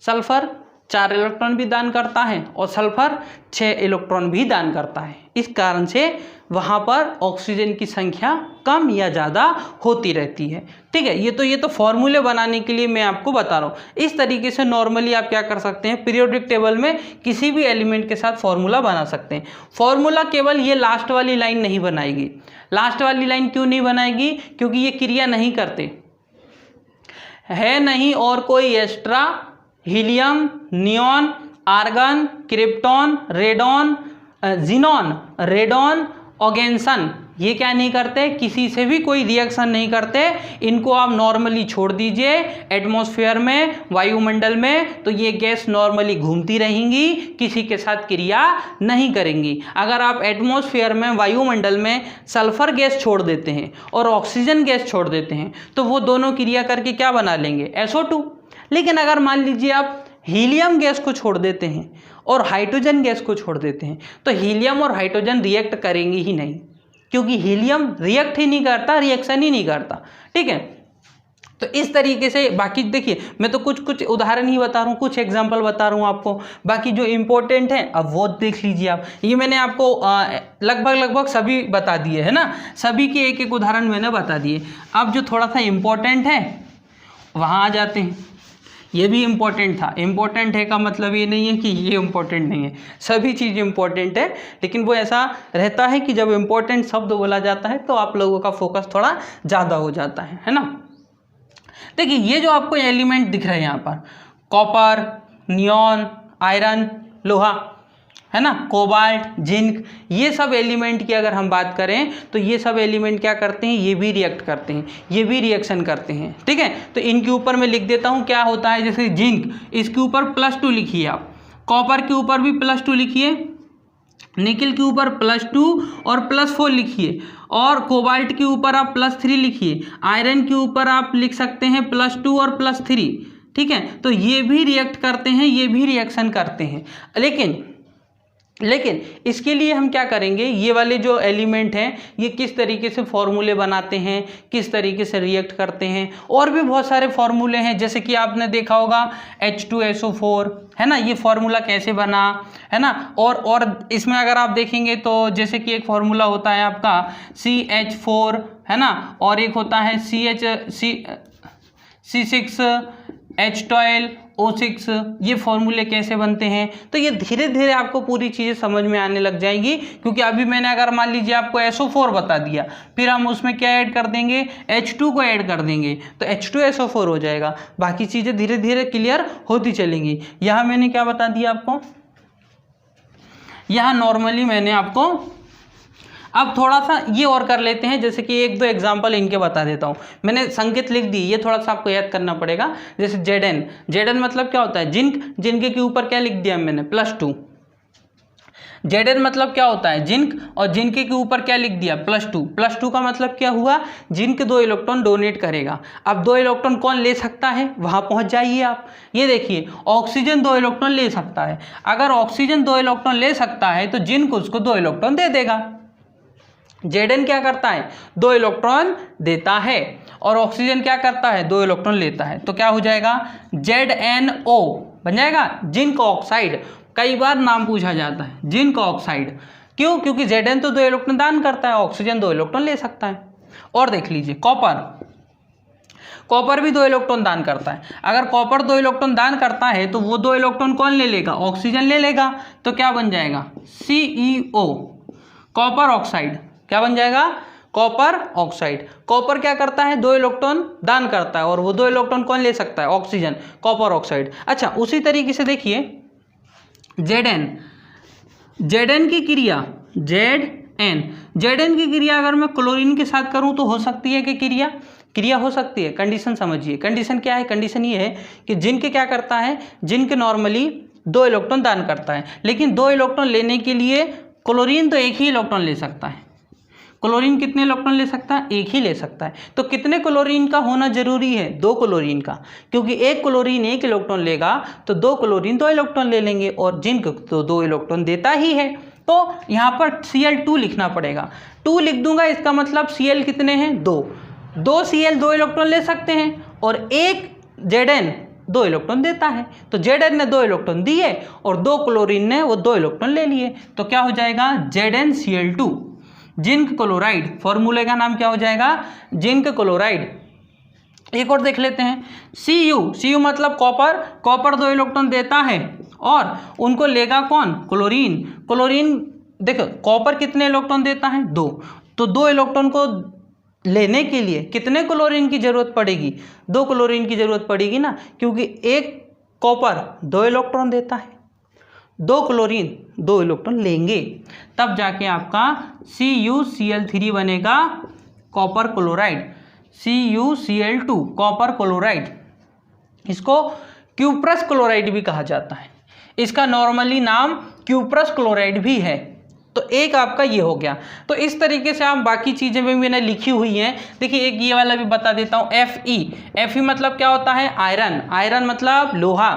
Speaker 1: सल्फर 4 इलेक्ट्रॉन भी दान करता है, और सल्फर 6 इलेक्ट्रॉन भी दान करता है। इस कारण से वहाँ पर ऑक्सीजन की संख्या कम या ज़्यादा होती रहती है। ठीक है, ये तो फॉर्मूले बनाने के लिए मैं आपको बता रहा हूँ। इस तरीके से नॉर्मली आप क्या कर सकते हैं, पीरियोडिक टेबल में किसी भी एलिमेंट के साथ फॉर्मूला बना सकते हैं। फॉर्मूला केवल ये लास्ट वाली लाइन नहीं बनाएगी। लास्ट वाली लाइन क्यों नहीं बनाएगी, क्योंकि ये क्रिया नहीं करते है, नहीं और कोई extra helium, neon, argon, krypton, radon, xenon, radon oganesson, ये क्या नहीं करते, किसी से भी कोई रिएक्शन नहीं करते, इनको आप नॉर्मली छोड़ दीजिए एटमॉस्फेयर में, वायुमंडल में, तो ये गैस नॉर्मली घूमती रहेंगी, किसी के साथ क्रिया नहीं करेंगी। अगर आप एटमॉस्फेयर में, वायुमंडल में सल्फर गैस छोड़ देते हैं और ऑक्सीजन गैस छोड़ देते हैं तो वो दोनों क्रिया करके क्या बना लेंगे, SO2। लेकिन अगर मान लीजिए आप हीलियम गैस को छोड़ देते हैं और हाइड्रोजन गैस को छोड़ देते हैं तो हीलियम और हाइड्रोजन रिएक्ट करेंगे ही नहीं, क्योंकि हीलियम रिएक्ट ही नहीं करता, रिएक्शन ही नहीं करता। ठीक है, तो इस तरीके से बाकी देखिए, मैं तो कुछ उदाहरण ही बता रहा हूँ, कुछ एग्जांपल बता रहा हूँ आपको, बाकी जो इम्पोर्टेंट है अब वो देख लीजिए आप। ये मैंने आपको लगभग सभी बता दिए है ना, सभी के एक एक उदाहरण मैंने बता दिए। अब जो थोड़ा सा इम्पोर्टेंट है वहाँ आ जाते हैं। ये भी इम्पोर्टेंट था, इम्पोर्टेंट है का मतलब ये नहीं है कि ये इम्पोर्टेंट नहीं है, सभी चीज़ इम्पोर्टेंट है, लेकिन वो ऐसा रहता है कि जब इम्पोर्टेंट शब्द बोला जाता है तो आप लोगों का फोकस थोड़ा ज़्यादा हो जाता है ना। देखिए ये जो आपको एलिमेंट दिख रहे हैं यहाँ पर, कॉपर, नियॉन, आयरन, लोहा, है ना, कोबाल्ट, जिंक, ये सब एलिमेंट की अगर हम बात करें तो ये सब एलिमेंट क्या करते हैं, ये भी रिएक्ट करते हैं, ये भी रिएक्शन करते हैं। ठीक है, तो इनके ऊपर मैं लिख देता हूँ क्या होता है। जैसे जिंक, इसके ऊपर +2 लिखिए आप, कॉपर के ऊपर भी +2 लिखिए, निकल के ऊपर +2 और +4 लिखिए, और कोबाल्ट के ऊपर आप +3 लिखिए, आयरन के ऊपर आप लिख सकते हैं +2 और +3। ठीक है, तो ये भी रिएक्ट करते हैं, ये भी रिएक्शन करते हैं। लेकिन इसके लिए हम क्या करेंगे, ये वाले जो एलिमेंट हैं ये किस तरीके से फॉर्मूले बनाते हैं, किस तरीके से रिएक्ट करते हैं, और भी बहुत सारे फॉर्मूले हैं। जैसे कि आपने देखा होगा H2SO4, है ना, ये फार्मूला कैसे बना, है ना। और इसमें अगर आप देखेंगे तो जैसे कि एक फार्मूला होता है आपका CH4, है ना, और एक होता है C6H12O6, ये फॉर्मूले कैसे बनते हैं। तो ये धीरे धीरे आपको पूरी चीज़ें समझ में आने लग जाएंगी, क्योंकि अभी मैंने अगर मान लीजिए आपको SO4 बता दिया, फिर हम उसमें क्या ऐड कर देंगे, H2 को ऐड कर देंगे तो H2SO4 हो जाएगा। बाकी चीज़ें धीरे धीरे क्लियर होती चलेंगी। यहाँ मैंने क्या बता दिया आपको, यहाँ नॉर्मली मैंने आपको, अब थोड़ा सा ये और कर लेते हैं, जैसे कि 1-2 एग्जांपल इनके बता देता हूँ। मैंने संकेत लिख दी, ये थोड़ा सा आपको याद करना पड़ेगा। जैसे Zn मतलब क्या होता है, जिंक के ऊपर क्या लिख दिया मैंने, +2। Zn मतलब क्या होता है, जिंक, और जिंक के ऊपर क्या लिख दिया, +2 का मतलब क्या हुआ, जिंक 2 इलेक्ट्रॉन डोनेट करेगा। अब 2 इलेक्ट्रॉन कौन ले सकता है, वहाँ पहुँच जाइए आप। ये देखिए ऑक्सीजन 2 इलेक्ट्रॉन ले सकता है, अगर ऑक्सीजन 2 इलेक्ट्रॉन ले सकता है तो जिंक उसको 2 इलेक्ट्रॉन दे देगा। Zn क्या करता है, 2 इलेक्ट्रॉन देता है, और ऑक्सीजन क्या करता है, 2 इलेक्ट्रॉन लेता है। तो क्या हो जाएगा, ZnO बन जाएगा, जिंक ऑक्साइड। कई बार नाम पूछा जाता है जिंक ऑक्साइड, क्यों, क्योंकि Zn तो 2 इलेक्ट्रॉन दान करता है, ऑक्सीजन 2 इलेक्ट्रॉन ले सकता है। और देख लीजिए कॉपर भी 2 इलेक्ट्रॉन दान करता है। अगर कॉपर 2 इलेक्ट्रॉन दान करता है तो वो 2 इलेक्ट्रॉन कौन ले लेगा, ऑक्सीजन ले लेगा। तो क्या बन जाएगा, CEO, कॉपर ऑक्साइड। क्या बन जाएगा, कॉपर ऑक्साइड। कॉपर क्या करता है, 2 इलेक्ट्रॉन दान करता है, और वो 2 इलेक्ट्रॉन कौन ले सकता है, ऑक्सीजन, कॉपर ऑक्साइड। अच्छा, उसी तरीके से देखिए Zn की क्रिया, Zn की क्रिया अगर मैं क्लोरीन के साथ करूं तो हो सकती है कि क्रिया हो सकती है। कंडीशन समझिए, कंडीशन क्या है, कंडीशन ये है कि जिंक क्या करता है, जिंक नॉर्मली 2 इलेक्ट्रॉन दान करता है, लेकिन 2 इलेक्ट्रॉन लेने के लिए क्लोरीन तो एक ही इलेक्ट्रॉन ले सकता है। क्लोरीन कितने इलेक्ट्रॉन ले सकता है, एक ही ले सकता है। तो कितने क्लोरीन का होना जरूरी है, 2 क्लोरीन का, क्योंकि एक क्लोरीन 1 इलेक्ट्रॉन लेगा तो 2 क्लोरीन 2 इलेक्ट्रॉन ले लेंगे, और जिंक तो 2 इलेक्ट्रॉन देता ही है। तो यहाँ पर Cl2 लिखना पड़ेगा, 2 लिख दूंगा, इसका मतलब Cl कितने हैं, 2 Cl 2 इलेक्ट्रॉन ले सकते हैं, और एक Zn 2 इलेक्ट्रॉन देता है। तो Zn ने 2 इलेक्ट्रॉन दिए और 2 क्लोरीन ने वो 2 इलेक्ट्रॉन ले लिए। तो क्या हो जाएगा, ZnCl2, जिंक क्लोराइड। फॉर्मूले का नाम क्या हो जाएगा, जिंक क्लोराइड। एक और देख लेते हैं, Cu मतलब कॉपर 2 इलेक्ट्रॉन देता है, और उनको लेगा कौन, क्लोरीन। देखो कॉपर कितने इलेक्ट्रॉन देता है, 2। तो 2 इलेक्ट्रॉन को लेने के लिए कितने क्लोरीन की जरूरत पड़ेगी, 2 क्लोरीन की जरूरत पड़ेगी ना, क्योंकि एक कॉपर 2 इलेक्ट्रॉन देता है। 2 क्लोरीन 2 इलेक्ट्रॉन लेंगे, तब जाके आपका CuCl3 बनेगा copper chloride, CuCl2 copper chloride. इसको क्यूप्रस क्लोराइड भी कहा जाता है, इसका नॉर्मली नाम क्यूप्रस क्लोराइड भी है। तो एक आपका ये हो गया। तो इस तरीके से आप बाकी चीज़ें भी मैंने लिखी हुई हैं। देखिए एक ये वाला भी बता देता हूँ, Fe मतलब क्या होता है, आयरन, आयरन मतलब लोहा।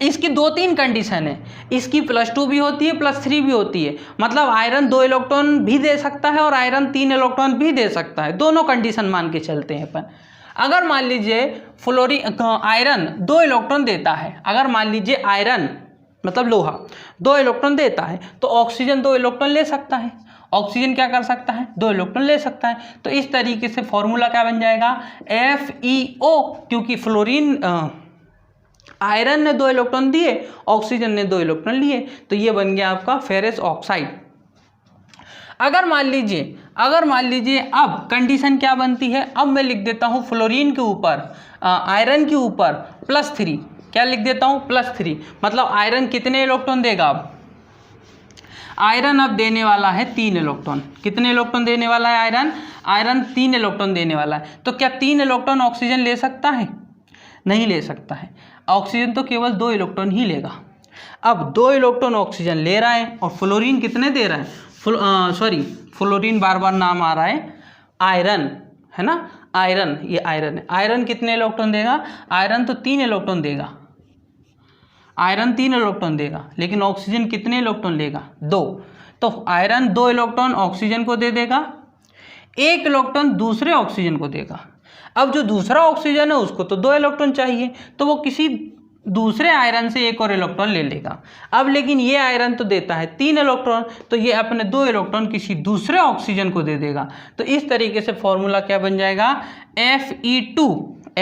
Speaker 1: इसकी 2-3 कंडीशन है, इसकी +2 भी होती है +3 भी होती है, मतलब आयरन 2 इलेक्ट्रॉन भी दे सकता है और आयरन 3 इलेक्ट्रॉन भी दे सकता है, दोनों कंडीशन मान के चलते हैं अपन। अगर मान लीजिए आयरन 2 इलेक्ट्रॉन देता है, अगर मान लीजिए आयरन मतलब लोहा 2 इलेक्ट्रॉन देता है, तो ऑक्सीजन 2 इलेक्ट्रॉन ले सकता है। ऑक्सीजन क्या कर सकता है, 2 इलेक्ट्रॉन ले सकता है। तो इस तरीके से फॉर्मूला क्या बन जाएगा, FeO, क्योंकि फ्लोरीन आयरन ने 2 इलेक्ट्रॉन दिए, ऑक्सीजन ने 2 इलेक्ट्रॉन लिए, तो ये बन गया आपका फेरस ऑक्साइड। अगर मान लीजिए अब कंडीशन क्या बनती है, अब मैं लिख देता हूँ फ्लोरीन के ऊपर आयरन के ऊपर +3, क्या लिख देता हूँ, +3, मतलब आयरन कितने इलेक्ट्रॉन देगा, अब आयरन अब देने वाला है 3 इलेक्ट्रॉन। कितने इलेक्ट्रॉन देने वाला है आयरन, आयरन 3 इलेक्ट्रॉन देने वाला है। तो क्या 3 इलेक्ट्रॉन ऑक्सीजन ले सकता है, नहीं ले सकता है, ऑक्सीजन तो केवल 2 इलेक्ट्रॉन ही लेगा। अब 2 इलेक्ट्रॉन ऑक्सीजन ले रहा है और फ्लोरीन कितने दे रहा है, फ्लोरीन बार बार नाम आ रहा है, आयरन है ना, आयरन, ये आयरन है, आयरन कितने इलेक्ट्रॉन देगा, आयरन तो 3 इलेक्ट्रॉन देगा, आयरन 3 इलेक्ट्रॉन देगा, लेकिन ऑक्सीजन कितने इलेक्ट्रॉन लेगा, 2। तो आयरन 2 इलेक्ट्रॉन ऑक्सीजन को दे देगा, 1 इलेक्ट्रॉन दूसरे ऑक्सीजन को देगा। अब जो दूसरा ऑक्सीजन है उसको तो 2 इलेक्ट्रॉन चाहिए, तो वो किसी दूसरे आयरन से 1 और इलेक्ट्रॉन ले लेगा। अब लेकिन ये आयरन तो देता है 3 इलेक्ट्रॉन, तो ये अपने 2 इलेक्ट्रॉन किसी दूसरे ऑक्सीजन को दे देगा। तो इस तरीके से फॉर्मूला क्या बन जाएगा, Fe2,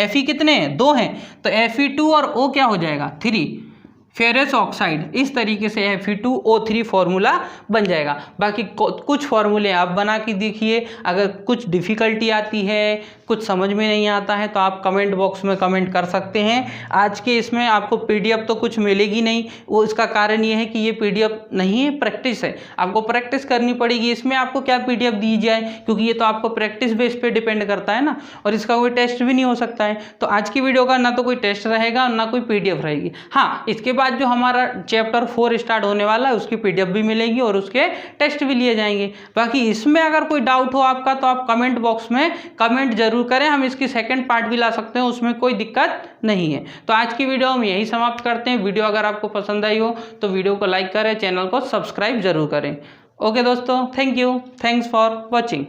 Speaker 1: Fe कितने हैं, 2 हैं, तो Fe2 और O क्या हो जाएगा, 3, फेरस ऑक्साइड। इस तरीके से Fe2O3 फॉर्मूला बन जाएगा। बाकी कुछ फॉर्मूले आप बना के देखिए, अगर कुछ डिफ़िकल्टी आती है, कुछ समझ में नहीं आता है, तो आप कमेंट बॉक्स में कमेंट कर सकते हैं। आज के इसमें आपको PDF तो कुछ मिलेगी नहीं, वो इसका कारण ये है कि ये PDF नहीं है, प्रैक्टिस है, आपको प्रैक्टिस करनी पड़ेगी। इसमें आपको क्या PDF दी जाए, क्योंकि ये तो आपको प्रैक्टिस बेस पे डिपेंड करता है ना, और इसका कोई टेस्ट भी नहीं हो सकता है। तो आज की वीडियो का ना तो कोई टेस्ट रहेगा ना कोई PDF रहेगी। हाँ, इसके बाद जो हमारा चैप्टर 4 स्टार्ट होने वाला है उसकी PDF भी मिलेगी और उसके टेस्ट भी लिए जाएंगे। बाकी इसमें अगर कोई डाउट हो आपका तो आप कमेंट बॉक्स में कमेंट जरूर करें, हम इसकी सेकंड पार्ट भी ला सकते हैं, उसमें कोई दिक्कत नहीं है। तो आज की वीडियो हम यही समाप्त करते हैं। वीडियो अगर आपको पसंद आई हो तो वीडियो को लाइक करें, चैनल को सब्सक्राइब जरूर करें। ओके दोस्तों, thank you, thanks for watching.